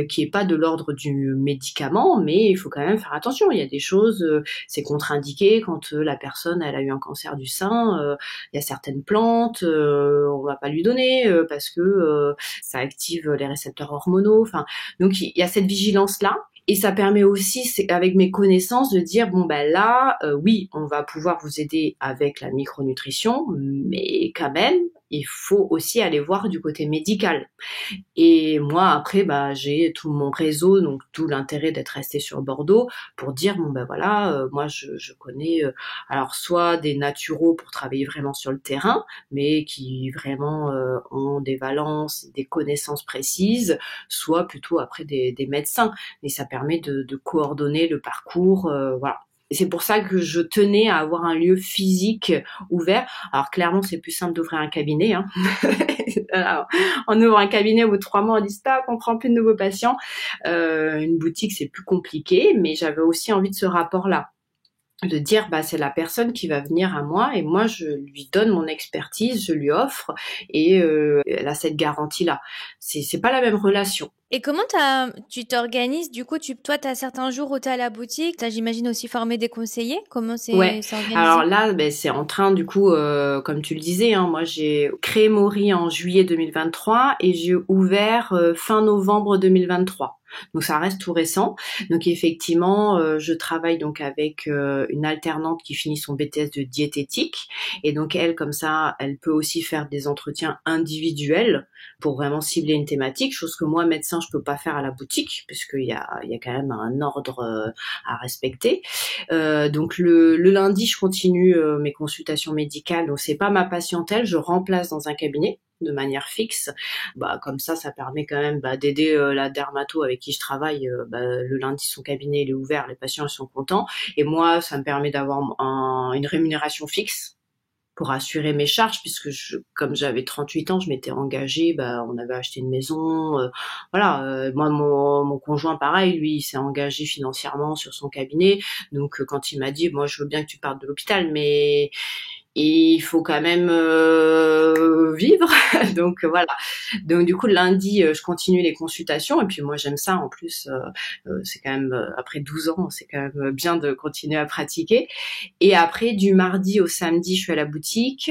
qui est pas de l'ordre du médicament, mais il faut quand même faire attention. Il y a des choses, c'est contre-indiqué quand la personne elle a eu un cancer du sein. Il y a certaines plantes, on va pas lui donner parce que ça active les récepteurs hormonaux. Enfin, donc il y a cette vigilance là. Et ça permet aussi, avec mes connaissances, de dire bon là, oui, on va pouvoir vous aider avec la micronutrition, mais quand même, il faut aussi aller voir du côté médical. Et moi, après, j'ai tout mon réseau, donc tout l'intérêt d'être resté sur Bordeaux pour dire bon voilà, moi je connais alors soit des naturaux pour travailler vraiment sur le terrain, mais qui vraiment ont des valences, des connaissances précises, soit plutôt après des médecins. Et ça permet de coordonner le parcours, voilà. Et c'est pour ça que je tenais à avoir un lieu physique ouvert. Alors clairement, c'est plus simple d'ouvrir un cabinet. Hein. Alors, on ouvre un cabinet au bout de 3 mois, on dit stop, on prend plus de nouveaux patients. Une boutique, c'est plus compliqué, mais j'avais aussi envie de ce rapport-là. De dire c'est la personne qui va venir à moi et moi je lui donne mon expertise, je lui offre et elle a cette garantie là. C'est pas la même relation. Et comment tu t'organises? Du coup, toi, tu as certains jours où tu es à la boutique. Tu as, j'imagine, aussi formé des conseillers. Comment c'est organisé? Alors là, c'est en train, du coup, comme tu le disais, hein, moi j'ai créé Mori en juillet 2023 et j'ai ouvert fin novembre 2023. Donc ça reste tout récent. Donc effectivement, je travaille donc avec une alternante qui finit son BTS de diététique et donc elle, comme ça, elle peut aussi faire des entretiens individuels pour vraiment cibler une thématique, chose que moi, médecin, je peux pas faire à la boutique puisqu'il y a quand même un ordre à respecter. Donc le lundi, je continue mes consultations médicales. Donc c'est pas ma patientèle, je remplace dans un cabinet de manière fixe. Comme ça permet quand même d'aider la dermato avec qui je travaille. Le lundi, son cabinet il est ouvert, les patients ils sont contents. Et moi, ça me permet d'avoir une rémunération fixe pour assurer mes charges, puisque comme j'avais 38 ans, je m'étais engagée, on avait acheté une maison, voilà. Moi, mon conjoint, pareil, lui, il s'est engagé financièrement sur son cabinet. Donc, quand il m'a dit, moi, je veux bien que tu partes de l'hôpital, mais il faut quand même vivre. Donc voilà. Donc du coup lundi je continue les consultations et puis moi j'aime ça en plus, c'est quand même après 12 ans, c'est quand même bien de continuer à pratiquer. Et après du mardi au samedi je suis à la boutique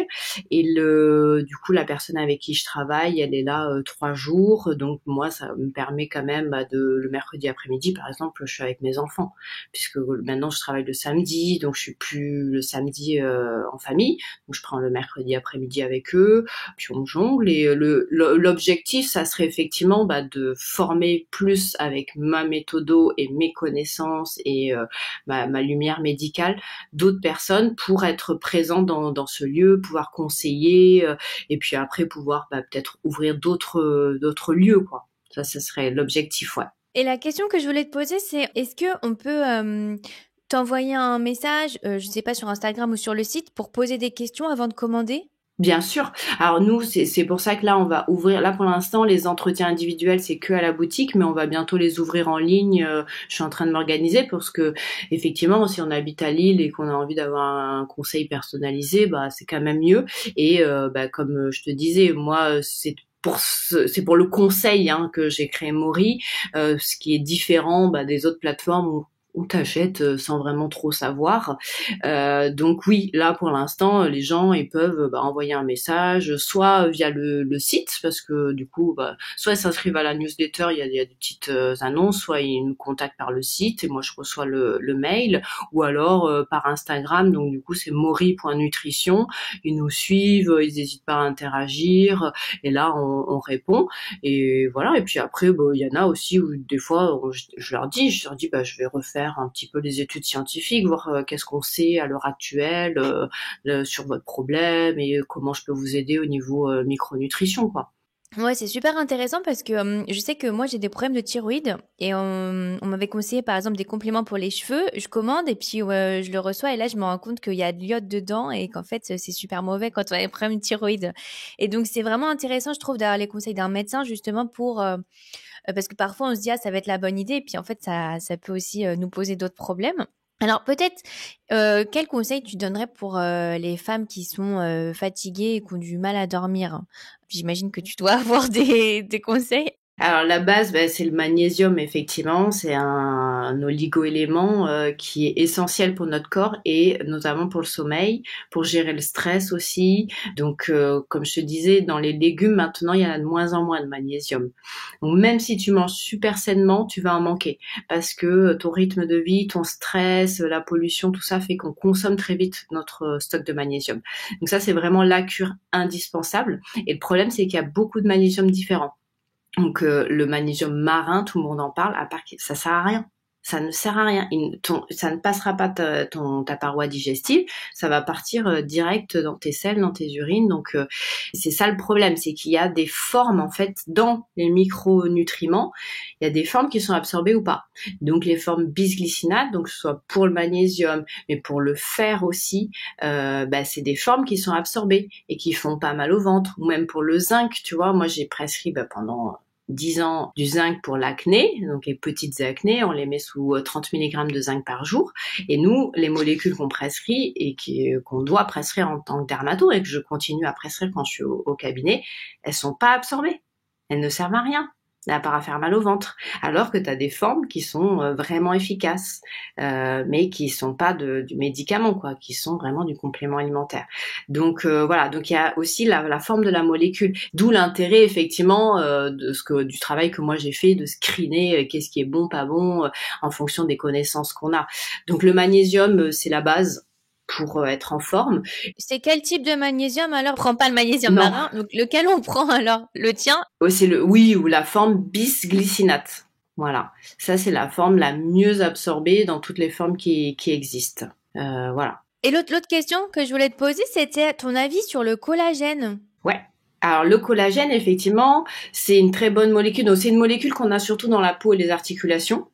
et du coup la personne avec qui je travaille elle est là 3 jours, donc moi ça me permet quand même le mercredi après-midi par exemple je suis avec mes enfants puisque maintenant je travaille le samedi, donc je suis plus le samedi en famille. Donc je prends le mercredi après-midi avec eux, puis on jongle et l'objectif ça serait effectivement de former plus avec ma méthodo et mes connaissances et ma lumière médicale d'autres personnes pour être présente dans ce lieu, pouvoir conseiller et puis après pouvoir peut-être ouvrir d'autres lieux quoi. Ça serait l'objectif, ouais. Et la question que je voulais te poser, c'est est-ce que on peut t'envoyer un message, je sais pas, sur Instagram ou sur le site pour poser des questions avant de commander? Bien sûr. Alors nous, c'est pour ça que là, on va ouvrir. Là, pour l'instant, les entretiens individuels, c'est que à la boutique, mais on va bientôt les ouvrir en ligne. Je suis en train de m'organiser parce que, effectivement, si on habite à Lille et qu'on a envie d'avoir un conseil personnalisé, bah, c'est quand même mieux. Et bah, comme je te disais, moi, c'est pour le conseil que j'ai créé Mori, ce qui est différent des autres plateformes où t'achètes sans vraiment trop savoir. Donc oui, là pour l'instant, les gens ils peuvent envoyer un message, soit via le site, parce que du coup, soit ils s'inscrivent à la newsletter, il y a des petites annonces, soit ils nous contactent par le site et moi je reçois le mail, ou alors par Instagram. Donc du coup c'est mori.nutrition. Ils nous suivent, ils n'hésitent pas à interagir et là on répond. Et voilà. Et puis après, il y en a aussi où des fois je leur dis, je vais refaire un petit peu les études scientifiques, voir qu'est-ce qu'on sait à l'heure actuelle sur votre problème et comment je peux vous aider au niveau micronutrition, quoi. Ouais, c'est super intéressant parce que je sais que moi j'ai des problèmes de thyroïde et on m'avait conseillé par exemple des compléments pour les cheveux. Je commande et puis je le reçois et là je me rends compte qu'il y a de l'iode dedans et qu'en fait c'est super mauvais quand on a des problèmes de thyroïde. Et donc c'est vraiment intéressant je trouve d'avoir les conseils d'un médecin justement pour parce que parfois on se dit ah ça va être la bonne idée et puis en fait ça peut aussi nous poser d'autres problèmes. Alors peut-être, quel conseil tu donnerais pour les femmes qui sont fatiguées et qui ont du mal à dormir? J'imagine que tu dois avoir des conseils. Alors la base, c'est le magnésium, effectivement. C'est un oligo-élément qui est essentiel pour notre corps et notamment pour le sommeil, pour gérer le stress aussi. Donc comme je te disais, dans les légumes, maintenant, il y en a de moins en moins de magnésium. Donc même si tu manges super sainement, tu vas en manquer parce que ton rythme de vie, ton stress, la pollution, tout ça fait qu'on consomme très vite notre stock de magnésium. Donc ça, c'est vraiment la cure indispensable. Et le problème, c'est qu'il y a beaucoup de magnésium différents. Donc le magnésium marin, tout le monde en parle, à part que ça sert à rien. Ça ne sert à rien. Ça ne passera pas ta paroi digestive. Ça va partir direct dans tes selles, dans tes urines. Donc c'est ça le problème, c'est qu'il y a des formes en fait dans les micronutriments. Il y a des formes qui sont absorbées ou pas. Donc les formes bisglycinates, donc que ce soit pour le magnésium, mais pour le fer aussi, c'est des formes qui sont absorbées et qui font pas mal au ventre. Ou même pour le zinc, tu vois, moi j'ai prescrit pendant 10 ans du zinc pour l'acné, donc les petites acnées, on les met sous 30 mg de zinc par jour. Et nous, les molécules qu'on prescrit et qu'on doit prescrire en tant que dermato et que je continue à prescrire quand je suis au cabinet, elles sont pas absorbées. Elles ne servent à rien, à part à faire mal au ventre. Alors que tu as des formes qui sont vraiment efficaces, mais qui sont pas du médicament, quoi, qui sont vraiment du complément alimentaire. Donc voilà, donc il y a aussi la forme de la molécule, d'où l'intérêt effectivement du travail que moi j'ai fait de screener qu'est-ce qui est bon, pas bon, en fonction des connaissances qu'on a. Donc le magnésium, c'est la base pour être en forme. C'est quel type de magnésium alors? On prend pas le magnésium Non. marin, donc lequel on prend alors? Le tien? Ou la forme bisglycinate. Voilà, ça c'est la forme la mieux absorbée dans toutes les formes qui existent. Voilà. Et l'autre question que je voulais te poser, c'était ton avis sur le collagène. Ouais. Alors le collagène, effectivement, c'est une très bonne molécule. Donc c'est une molécule qu'on a surtout dans la peau et les articulations.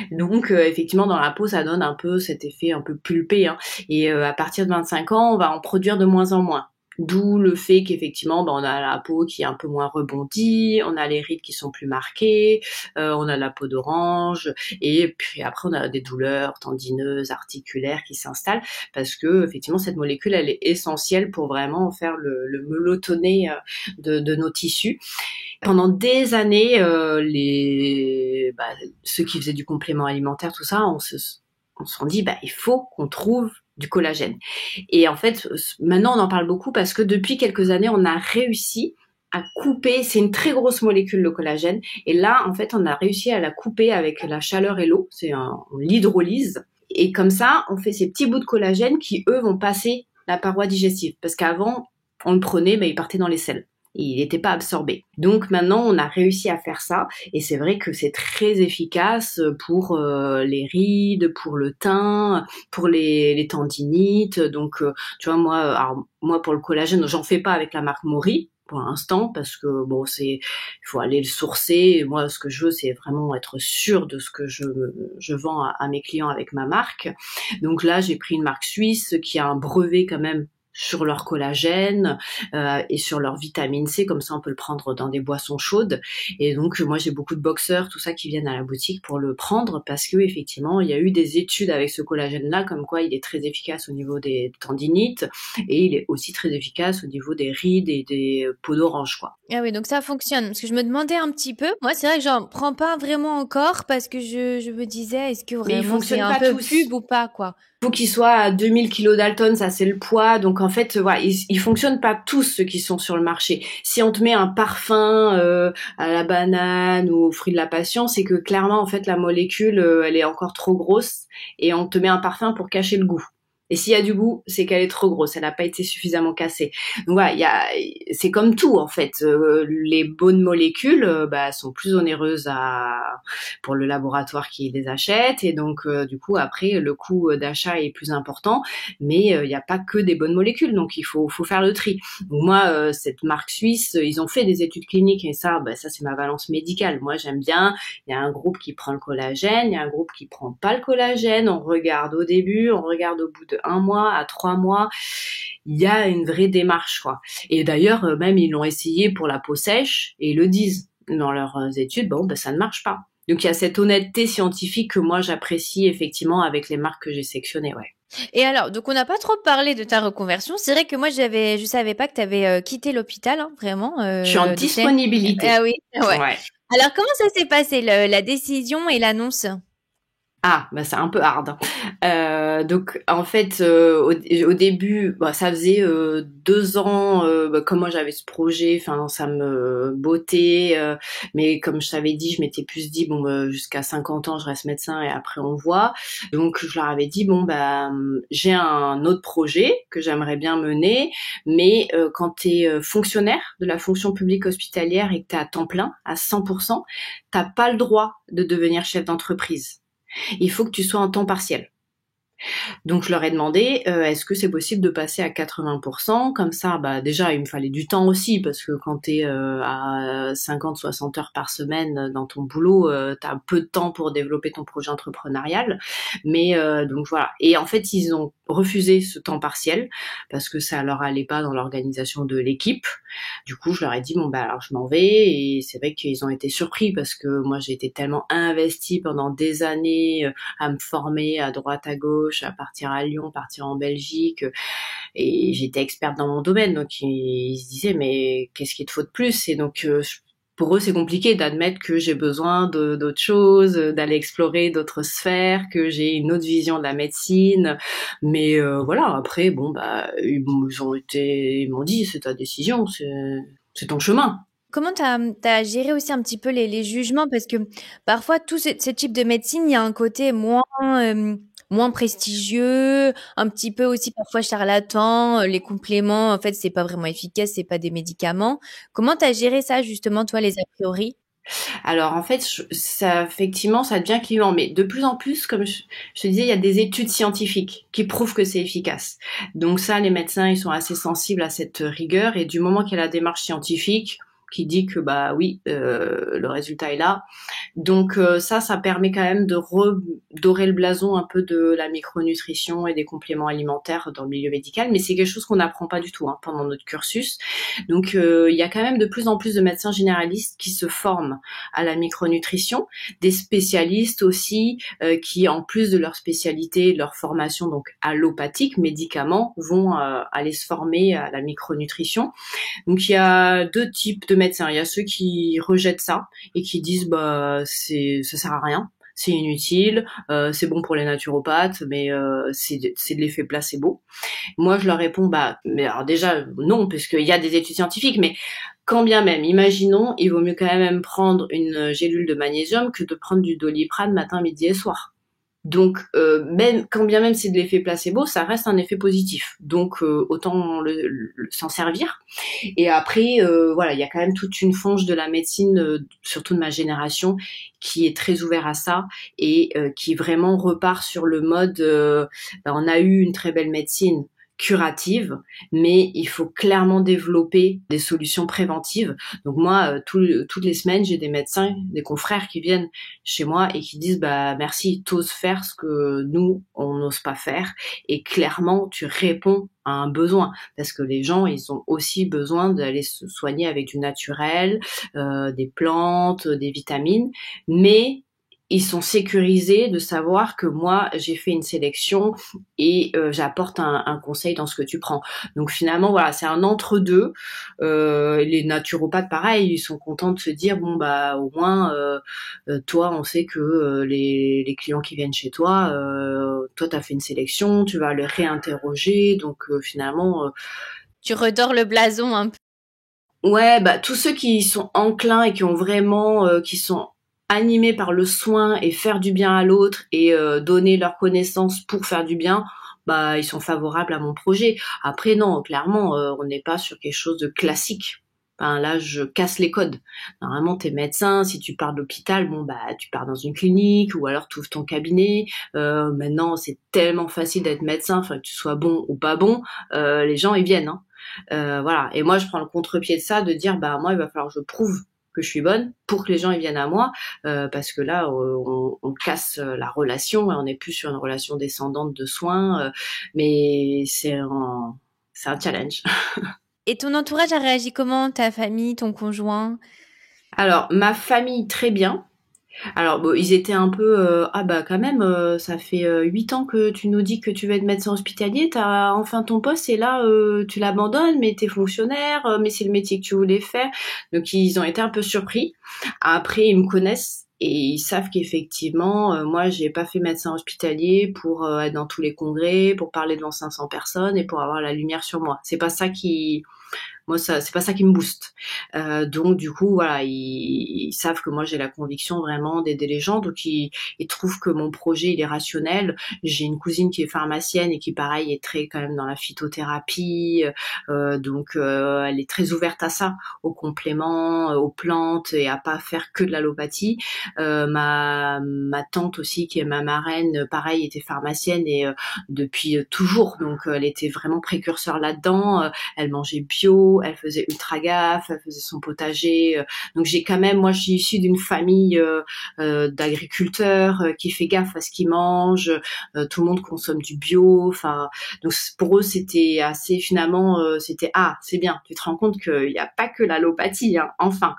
Donc effectivement dans la peau ça donne un peu cet effet un peu pulpé, et à partir de 25 ans on va en produire de moins en moins. D'où le fait qu'effectivement on a la peau qui est un peu moins rebondie, on a les rides qui sont plus marquées, on a la peau d'orange et puis après on a des douleurs tendineuses, articulaires qui s'installent parce que effectivement cette molécule elle est essentielle pour vraiment faire le melatoné de nos tissus. Pendant des années, ceux qui faisaient du complément alimentaire, tout ça, on se sont dit, il faut qu'on trouve du collagène. Et en fait, maintenant, on en parle beaucoup parce que depuis quelques années, on a réussi à couper, c'est une très grosse molécule, le collagène. Et là, en fait, on a réussi à la couper avec la chaleur et l'eau. On l'hydrolyse. Et comme ça, on fait ces petits bouts de collagène qui, eux, vont passer la paroi digestive. Parce qu'avant, on le prenait, il partait dans les selles. Il n'était pas absorbé. Donc maintenant, on a réussi à faire ça et c'est vrai que c'est très efficace pour les rides, pour le teint, pour les tendinites. Donc tu vois, moi pour le collagène, j'en fais pas avec la marque Mori pour l'instant parce que bon, il faut aller le sourcer. Moi, ce que je veux, c'est vraiment être sûr de ce que je vends à mes clients avec ma marque. Donc là, j'ai pris une marque suisse qui a un brevet quand même sur leur collagène et sur leur vitamine C, comme ça on peut le prendre dans des boissons chaudes. Et donc moi j'ai beaucoup de boxeurs, tout ça qui viennent à la boutique pour le prendre parce que effectivement il y a eu des études avec ce collagène-là, comme quoi il est très efficace au niveau des tendinites et il est aussi très efficace au niveau des rides et des peaux d'orange, quoi. Ah oui, donc ça fonctionne. Parce que je me demandais un petit peu. Moi, c'est vrai que j'en prends pas vraiment encore parce que je me disais, est-ce que Mais ils vraiment c'est fonctionnent un pas peu tous. pub ou pas, quoi. Faut qu'ils soient à 2000 kilodalton, ça c'est le poids. Donc en fait, voilà, ils fonctionnent pas tous ceux qui sont sur le marché. Si on te met un parfum à la banane ou aux fruits de la passion, c'est que clairement en fait la molécule elle est encore trop grosse et on te met un parfum pour cacher le goût. Et s'il y a du goût, c'est qu'elle est trop grosse, elle n'a pas été suffisamment cassée. Donc voilà, c'est comme tout en fait. Les bonnes molécules, sont plus onéreuses pour le laboratoire qui les achète, et donc du coup après le coût d'achat est plus important. Mais il n'y a pas que des bonnes molécules, donc il faut faire le tri. Donc moi, cette marque suisse, ils ont fait des études cliniques et ça c'est ma valence médicale. Moi j'aime bien. Il y a un groupe qui prend le collagène, il y a un groupe qui prend pas le collagène. On regarde au début, on regarde au bout de 1 mois à 3 mois, il y a une vraie démarche, quoi. Et d'ailleurs, même ils l'ont essayé pour la peau sèche et ils le disent dans leurs études, ça ne marche pas. Donc il y a cette honnêteté scientifique que moi j'apprécie effectivement avec les marques que j'ai sélectionnées, ouais. Et alors, donc on n'a pas trop parlé de ta reconversion. C'est vrai que moi je savais pas que tu avais quitté l'hôpital, hein, vraiment. Je suis en disponibilité. Ah oui, ouais. Ouais. Alors comment ça s'est passé, la décision et l'annonce? Ah, c'est un peu hard. Donc en fait, au début, ça faisait 2 ans que moi j'avais ce projet. Enfin, ça me bottait, mais comme je t'avais dit, je m'étais plus dit jusqu'à 50 ans, je reste médecin et après on voit. Donc je leur avais dit j'ai un autre projet que j'aimerais bien mener, mais quand t'es fonctionnaire de la fonction publique hospitalière et que t'es à temps plein, à 100%, t'as pas le droit de devenir chef d'entreprise. Il faut que tu sois en temps partiel. Donc je leur ai demandé est-ce que c'est possible de passer à 80%, comme ça déjà il me fallait du temps aussi parce que quand t'es à 50-60 heures par semaine dans ton boulot, t'as peu de temps pour développer ton projet entrepreneurial, mais donc voilà. Et en fait ils ont refusé ce temps partiel parce que ça leur allait pas dans l'organisation de l'équipe. Du coup je leur ai dit alors je m'en vais, et c'est vrai qu'ils ont été surpris parce que moi j'ai été tellement investie pendant des années à me former à droite à gauche, à partir à Lyon, partir en Belgique, et j'étais experte dans mon domaine, donc ils se disaient mais qu'est-ce qu'il te faut de plus? Et donc pour eux c'est compliqué d'admettre que j'ai besoin d'autres choses, d'aller explorer d'autres sphères, que j'ai une autre vision de la médecine, mais voilà, après ils m'ont dit c'est ta décision, c'est ton chemin. Comment t'as géré aussi un petit peu les jugements? Parce que parfois, tout ce type de médecine, il y a un côté moins prestigieux, un petit peu aussi parfois charlatan, les compléments, en fait, c'est pas vraiment efficace, c'est pas des médicaments. Comment t'as géré ça, justement, toi, les a priori? Alors en fait, ça effectivement, ça devient clivant, mais de plus en plus, comme je te disais, il y a des études scientifiques qui prouvent que c'est efficace. Donc ça, les médecins, ils sont assez sensibles à cette rigueur, et du moment qu'il y a la démarche scientifique qui dit que oui, le résultat est là. Donc ça permet quand même de redorer le blason un peu de la micronutrition et des compléments alimentaires dans le milieu médical, mais c'est quelque chose qu'on n'apprend pas du tout pendant notre cursus. Donc il y a quand même de plus en plus de médecins généralistes qui se forment à la micronutrition, des spécialistes aussi qui, en plus de leur spécialité, de leur formation donc allopathique, médicaments, vont aller se former à la micronutrition. Donc il y a 2 types de médecins. Il y a ceux qui rejettent ça et qui disent ça sert à rien, c'est inutile, c'est bon pour les naturopathes, mais c'est de l'effet placebo. Moi je leur réponds mais alors déjà non, parce qu'il y a des études scientifiques, mais quand bien même, imaginons, il vaut mieux quand même prendre une gélule de magnésium que de prendre du Doliprane matin, midi et soir. Donc même quand bien même c'est de l'effet placebo, ça reste un effet positif. Donc autant s'en servir. Et après voilà, il y a quand même toute une frange de la médecine, surtout de ma génération, qui est très ouvert à ça et qui vraiment repart sur le mode on a eu une très belle médecine curative, mais il faut clairement développer des solutions préventives. Donc moi, toutes les semaines, j'ai des médecins, des confrères qui viennent chez moi et qui disent bah merci, t'oses faire ce que nous on n'ose pas faire, et clairement tu réponds à un besoin, parce que les gens ils ont aussi besoin d'aller se soigner avec du naturel, des plantes, des vitamines, mais ils sont sécurisés de savoir que moi j'ai fait une sélection et j'apporte un conseil dans ce que tu prends. Donc finalement voilà, c'est un entre-deux. Les naturopathes pareil, ils sont contents de se dire bon bah au moins toi on sait que les clients qui viennent chez toi, toi t'as fait une sélection, tu vas les réinterroger, donc finalement Tu redors le blason un peu. ouais, bah tous ceux qui sont enclins et qui ont vraiment, qui sont animés par le soin et faire du bien à l'autre et donner leurs connaissances pour faire du bien, bah ils sont favorables à mon projet. Après non, clairement, on n'est pas sur quelque chose de classique. Enfin, là, je casse les codes. Normalement, t'es médecin, si tu pars de l'hôpital, bon bah tu pars dans une clinique ou alors tu ouvres ton cabinet. Maintenant, c'est tellement facile d'être médecin, enfin que tu sois bon ou pas bon, les gens ils viennent. Hein. Voilà. Et moi, je prends le contre-pied de ça, de dire, bah moi, il va falloir que je prouve que je suis bonne pour que les gens ils viennent à moi, parce que là, on casse la relation et on n'est plus sur une relation descendante de soins, mais c'est un challenge. Et ton entourage a réagi comment? Ta famille, ton conjoint? Alors, ma famille, très bien. Alors bon, ils étaient un peu ah bah quand même ça fait 8 ans que tu nous dis que tu veux être médecin hospitalier, t'as enfin ton poste et là tu l'abandonnes, mais t'es fonctionnaire, mais c'est le métier que tu voulais faire. Donc ils ont été un peu surpris. Après ils me connaissent et ils savent qu'effectivement moi j'ai pas fait médecin hospitalier pour être dans tous les congrès, pour parler devant 500 personnes et pour avoir la lumière sur moi. C'est pas ça qui moi, ça, c'est pas ça qui me booste. Donc, du coup, voilà, ils savent que moi, j'ai la conviction vraiment d'aider les gens. Donc, ils trouvent que mon projet, il est rationnel. J'ai une cousine qui est pharmacienne et qui, pareil, est très quand même dans la phytothérapie. Donc, elle est très ouverte à ça, aux compléments, aux plantes et à pas faire que de l'allopathie. Ma tante aussi, qui est ma marraine, pareil, était pharmacienne et depuis toujours. Donc, elle était vraiment précurseur là-dedans. Elle mangeait bio, elle faisait ultra gaffe, elle faisait son potager. Donc j'ai quand même, moi je suis issue d'une famille d'agriculteurs qui fait gaffe à ce qu'ils mangent. Tout le monde consomme du bio. Enfin, donc pour eux c'était assez finalement, c'était ah c'est bien. Tu te rends compte qu'il n'y a pas que l'allopathie, hein, enfin.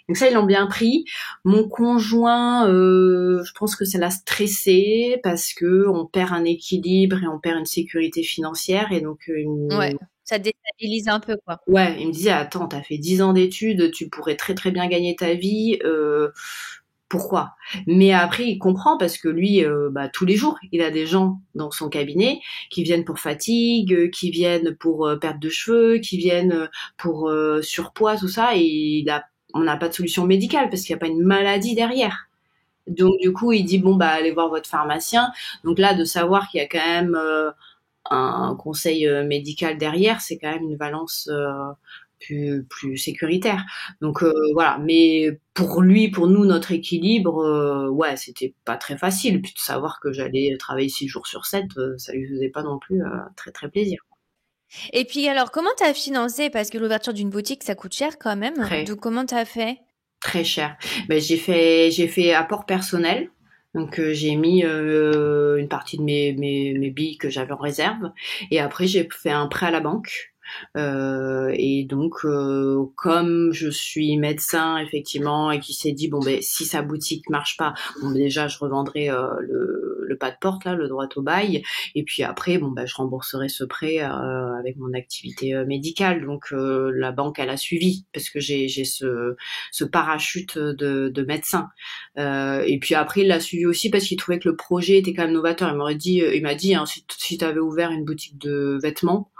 Donc ça ils l'ont bien pris. Mon conjoint, je pense que ça l'a stressé parce que on perd un équilibre et on perd une sécurité financière et donc Ouais, ça déstabilise un peu, quoi. ouais, il me disait attends, t'as fait 10 ans d'études, tu pourrais très très bien gagner ta vie, pourquoi? Mais après il comprend parce que lui, bah, tous les jours, il a des gens dans son cabinet qui viennent pour fatigue, qui viennent pour perte de cheveux, qui viennent pour surpoids, tout ça, et on n'a pas de solution médicale parce qu'il n'y a pas une maladie derrière. Donc du coup, il dit bon bah allez voir votre pharmacien. Donc là, de savoir qu'il y a quand même un conseil médical derrière, c'est quand même une valence plus sécuritaire. Donc voilà, mais pour lui, pour nous, notre équilibre, ouais, c'était pas très facile. Puis de savoir que j'allais travailler 6 jours sur 7, ça lui faisait pas non plus très très plaisir. Et puis alors, comment t'as financé? Parce que l'ouverture d'une boutique, ça coûte cher quand même. Très Donc comment t'as fait? très cher. Ben, j'ai fait apport personnel. Donc j'ai mis une partie de mes billes que j'avais en réserve et après j'ai fait un prêt à la banque. Et donc comme je suis médecin effectivement et qui s'est dit bon ben si sa boutique marche pas, bon déjà je revendrai le pas de porte là, le droit au bail, et puis après bon ben je rembourserai ce prêt avec mon activité médicale. Donc la banque elle a suivi parce que j'ai ce parachute de médecin. Et puis après il l'a suivi aussi parce qu'il trouvait que le projet était quand même novateur. Il m'a dit hein, si tu avais ouvert une boutique de vêtements,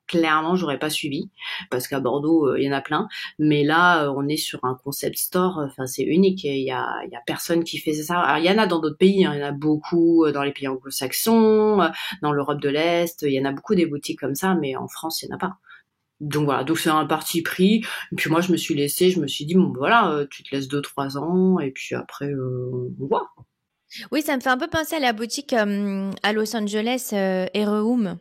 clairement j'aurais pas suivi parce qu'à Bordeaux il y en a plein, mais là on est sur un concept store, enfin c'est unique, il y a personne qui fait ça. Alors il y en a dans d'autres pays, hein, il y en a beaucoup dans les pays anglo-saxons, dans l'Europe de l'Est, il y en a beaucoup des boutiques comme ça, mais en France il y en a pas. Donc voilà, donc c'est un parti pris. Et puis moi je me suis laissée, je me suis dit bon voilà, tu te laisses 2-3 ans et puis après on voit. Oui, ça me fait un peu penser à la boutique à Los Angeles, Ereum.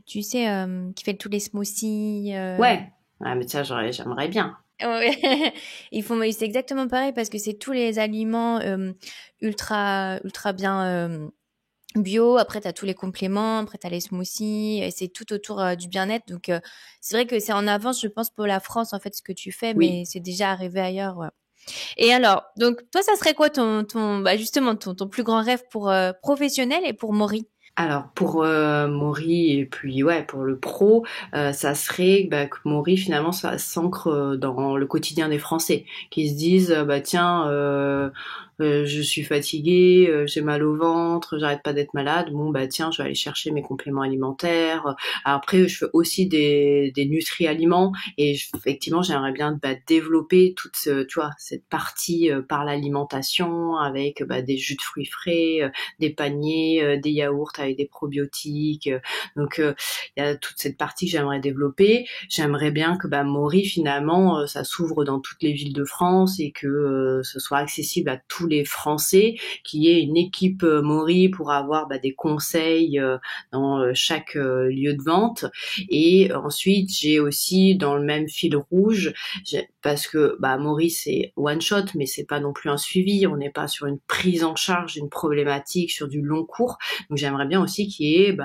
tu sais, qui fait tous les smoothies. Ouais. Ah, mais ça, j'aimerais bien. Ouais. C'est exactement pareil parce que c'est tous les aliments ultra bien bio. Après, tu as tous les compléments. Après, tu as les smoothies. Et c'est tout autour du bien-être. Donc, c'est vrai que c'est en avance, je pense, pour la France, en fait, ce que tu fais, Oui. mais c'est déjà arrivé ailleurs. Ouais. Et alors, donc, toi, ça serait quoi justement, ton plus grand rêve pour professionnel et pour Maury? Alors pour Maury et puis ouais pour le pro, ça serait que Maury finalement ça s'ancre dans le quotidien des Français, qui se disent bah tiens je suis fatiguée, j'ai mal au ventre, j'arrête pas d'être malade, bon bah tiens je vais aller chercher mes compléments alimentaires. Après je fais aussi des nutri-aliments et effectivement j'aimerais bien développer tu vois cette partie par l'alimentation avec des jus de fruits frais, des paniers, des yaourts avec des probiotiques. Donc il y a toute cette partie que j'aimerais développer. J'aimerais bien que Maury finalement ça s'ouvre dans toutes les villes de France et que ce soit accessible à tous les Français, qu'il y ait une équipe Maury pour avoir des conseils dans chaque lieu de vente. Et ensuite j'ai aussi dans le même fil rouge parce que Maury c'est one shot mais c'est pas non plus un suivi, on n'est pas sur une prise en charge d'une problématique sur du long cours. Donc j'aimerais bien aussi qu'il y ait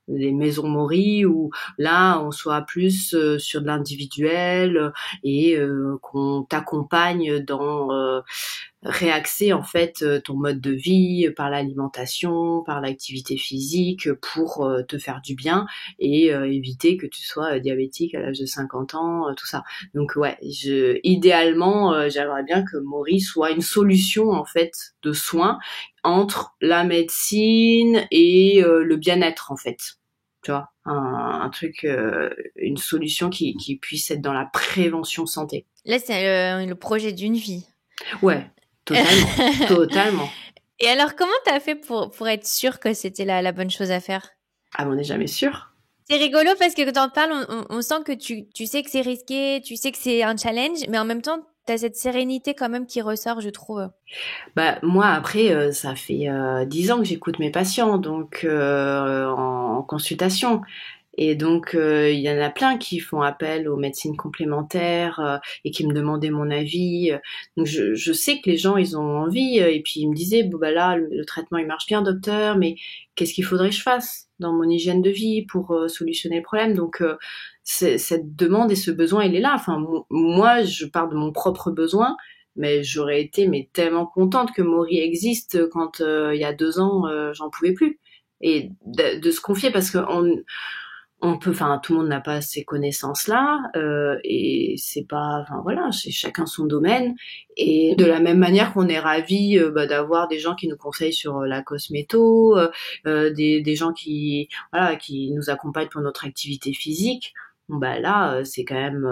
des maisons Maury où là on soit plus sur de l'individuel et qu'on t'accompagne dans réaxer en fait ton mode de vie par l'alimentation, par l'activité physique pour te faire du bien et éviter que tu sois diabétique à l'âge de 50 ans, tout ça. Donc ouais, idéalement j'aimerais bien que Maury soit une solution en fait de soins entre la médecine et le bien-être en fait. Tu vois, un truc, une solution qui puisse être dans la prévention santé. Là, c'est le projet d'une vie. Ouais, totalement, totalement. Et alors, comment t'as fait pour être sûre que c'était la bonne chose à faire? Ah, mais on n'est jamais sûr. C'est rigolo parce que quand t'en parles, on sent que tu sais que c'est risqué, tu sais que c'est un challenge, mais en même temps, t'as cette sérénité quand même qui ressort, je trouve. Moi, après, ça fait 10 ans que j'écoute mes patients, donc en consultation. Et donc, il y en a plein qui font appel aux médecines complémentaires et qui me demandaient mon avis. Donc, je sais que les gens, ils ont envie. Et puis, ils me disaient, bon, là, le traitement, il marche bien, docteur, mais qu'est-ce qu'il faudrait que je fasse dans mon hygiène de vie pour solutionner le problème? Donc, cette demande et ce besoin, il est là. Enfin, moi, je pars de mon propre besoin. Mais j'aurais été tellement contente que Maury existe quand il y a 2 ans, j'en pouvais plus. Et de se confier parce que on peut, enfin, tout le monde n'a pas ces connaissances-là, et c'est pas, enfin voilà, c'est chacun son domaine. Et de la même manière qu'on est ravis d'avoir des gens qui nous conseillent sur la cosméto, des gens qui nous accompagnent pour notre activité physique. Bon, là, c'est quand même,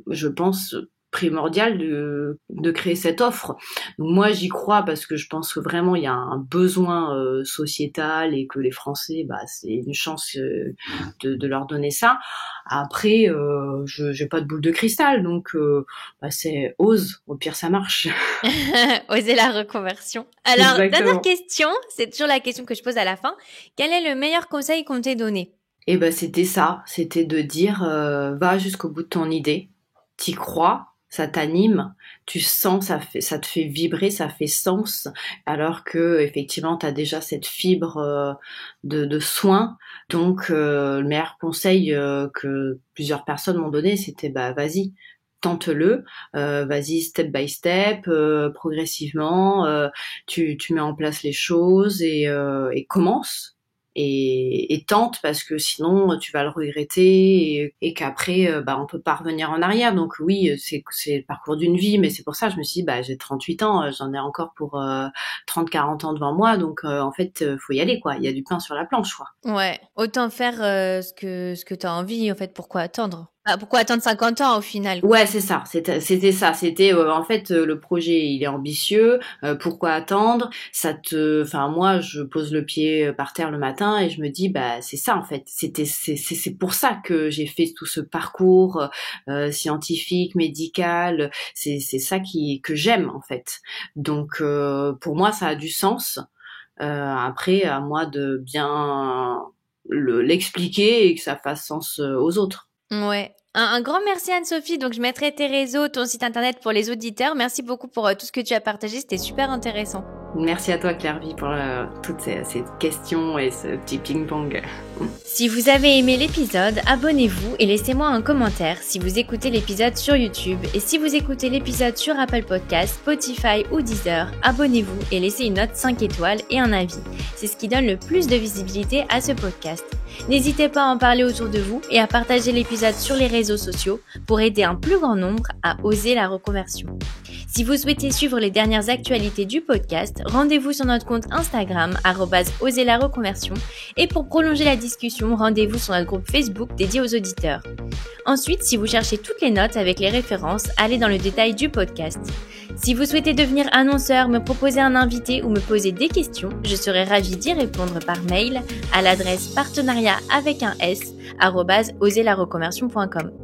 je pense, primordial de créer cette offre. Donc moi j'y crois parce que je pense que vraiment il y a un besoin sociétal et que les Français c'est une chance de leur donner ça. Après je j'ai pas de boule de cristal donc c'est ose, au pire ça marche. Oser la reconversion. Alors, dernière Exactement. question, c'est toujours la question que je pose à la fin. Quel est le meilleur conseil qu'on t'ait donné? Et c'était ça, c'était de dire va jusqu'au bout de ton idée, t'y crois, ça t'anime, tu sens, ça te fait vibrer, ça fait sens, alors que effectivement t'as déjà cette fibre de soin. Donc le meilleur conseil que plusieurs personnes m'ont donné, c'était vas-y, tente-le, vas-y step by step, progressivement, tu mets en place les choses et commence et tente parce que sinon tu vas le regretter et qu'après on peut pas revenir en arrière. Donc oui, c'est le parcours d'une vie, mais c'est pour ça que je me suis dit j'ai 38 ans, j'en ai encore pour 30-40 ans devant moi, donc en fait faut y aller quoi, il y a du pain sur la planche quoi. Ouais, autant faire ce que tu as envie, en fait, pourquoi attendre? Pourquoi attendre 50 ans au final? Ouais, c'est ça. C'était ça. C'était en fait le projet, il est ambitieux. Pourquoi attendre? Enfin moi, je pose le pied par terre le matin et je me dis c'est ça en fait. C'est pour ça que j'ai fait tout ce parcours scientifique, médical. C'est ça que j'aime en fait. Donc pour moi, ça a du sens. Après, à moi de bien l'expliquer et que ça fasse sens aux autres. Ouais. Un grand merci Anne-Sophie. Donc, je mettrai tes réseaux, ton site internet pour les auditeurs. Merci beaucoup pour tout ce que tu as partagé. C'était super intéressant. Merci à toi Claire-Vie pour toutes ces questions et ce petit ping-pong. Si vous avez aimé l'épisode, abonnez-vous et laissez-moi un commentaire si vous écoutez l'épisode sur YouTube. Et si vous écoutez l'épisode sur Apple Podcasts, Spotify ou Deezer, abonnez-vous et laissez une note 5 étoiles et un avis. C'est ce qui donne le plus de visibilité à ce podcast. N'hésitez pas à en parler autour de vous et à partager l'épisode sur les réseaux sociaux pour aider un plus grand nombre à oser la reconversion. Si vous souhaitez suivre les dernières actualités du podcast, rendez-vous sur notre compte Instagram @oserlareconversion et pour prolonger la discussion, rendez-vous sur notre groupe Facebook dédié aux auditeurs. Ensuite, si vous cherchez toutes les notes avec les références, allez dans le détail du podcast. Si vous souhaitez devenir annonceur, me proposer un invité ou me poser des questions, je serai ravie d'y répondre par mail à l'adresse partenariat@oserlareconversion.com.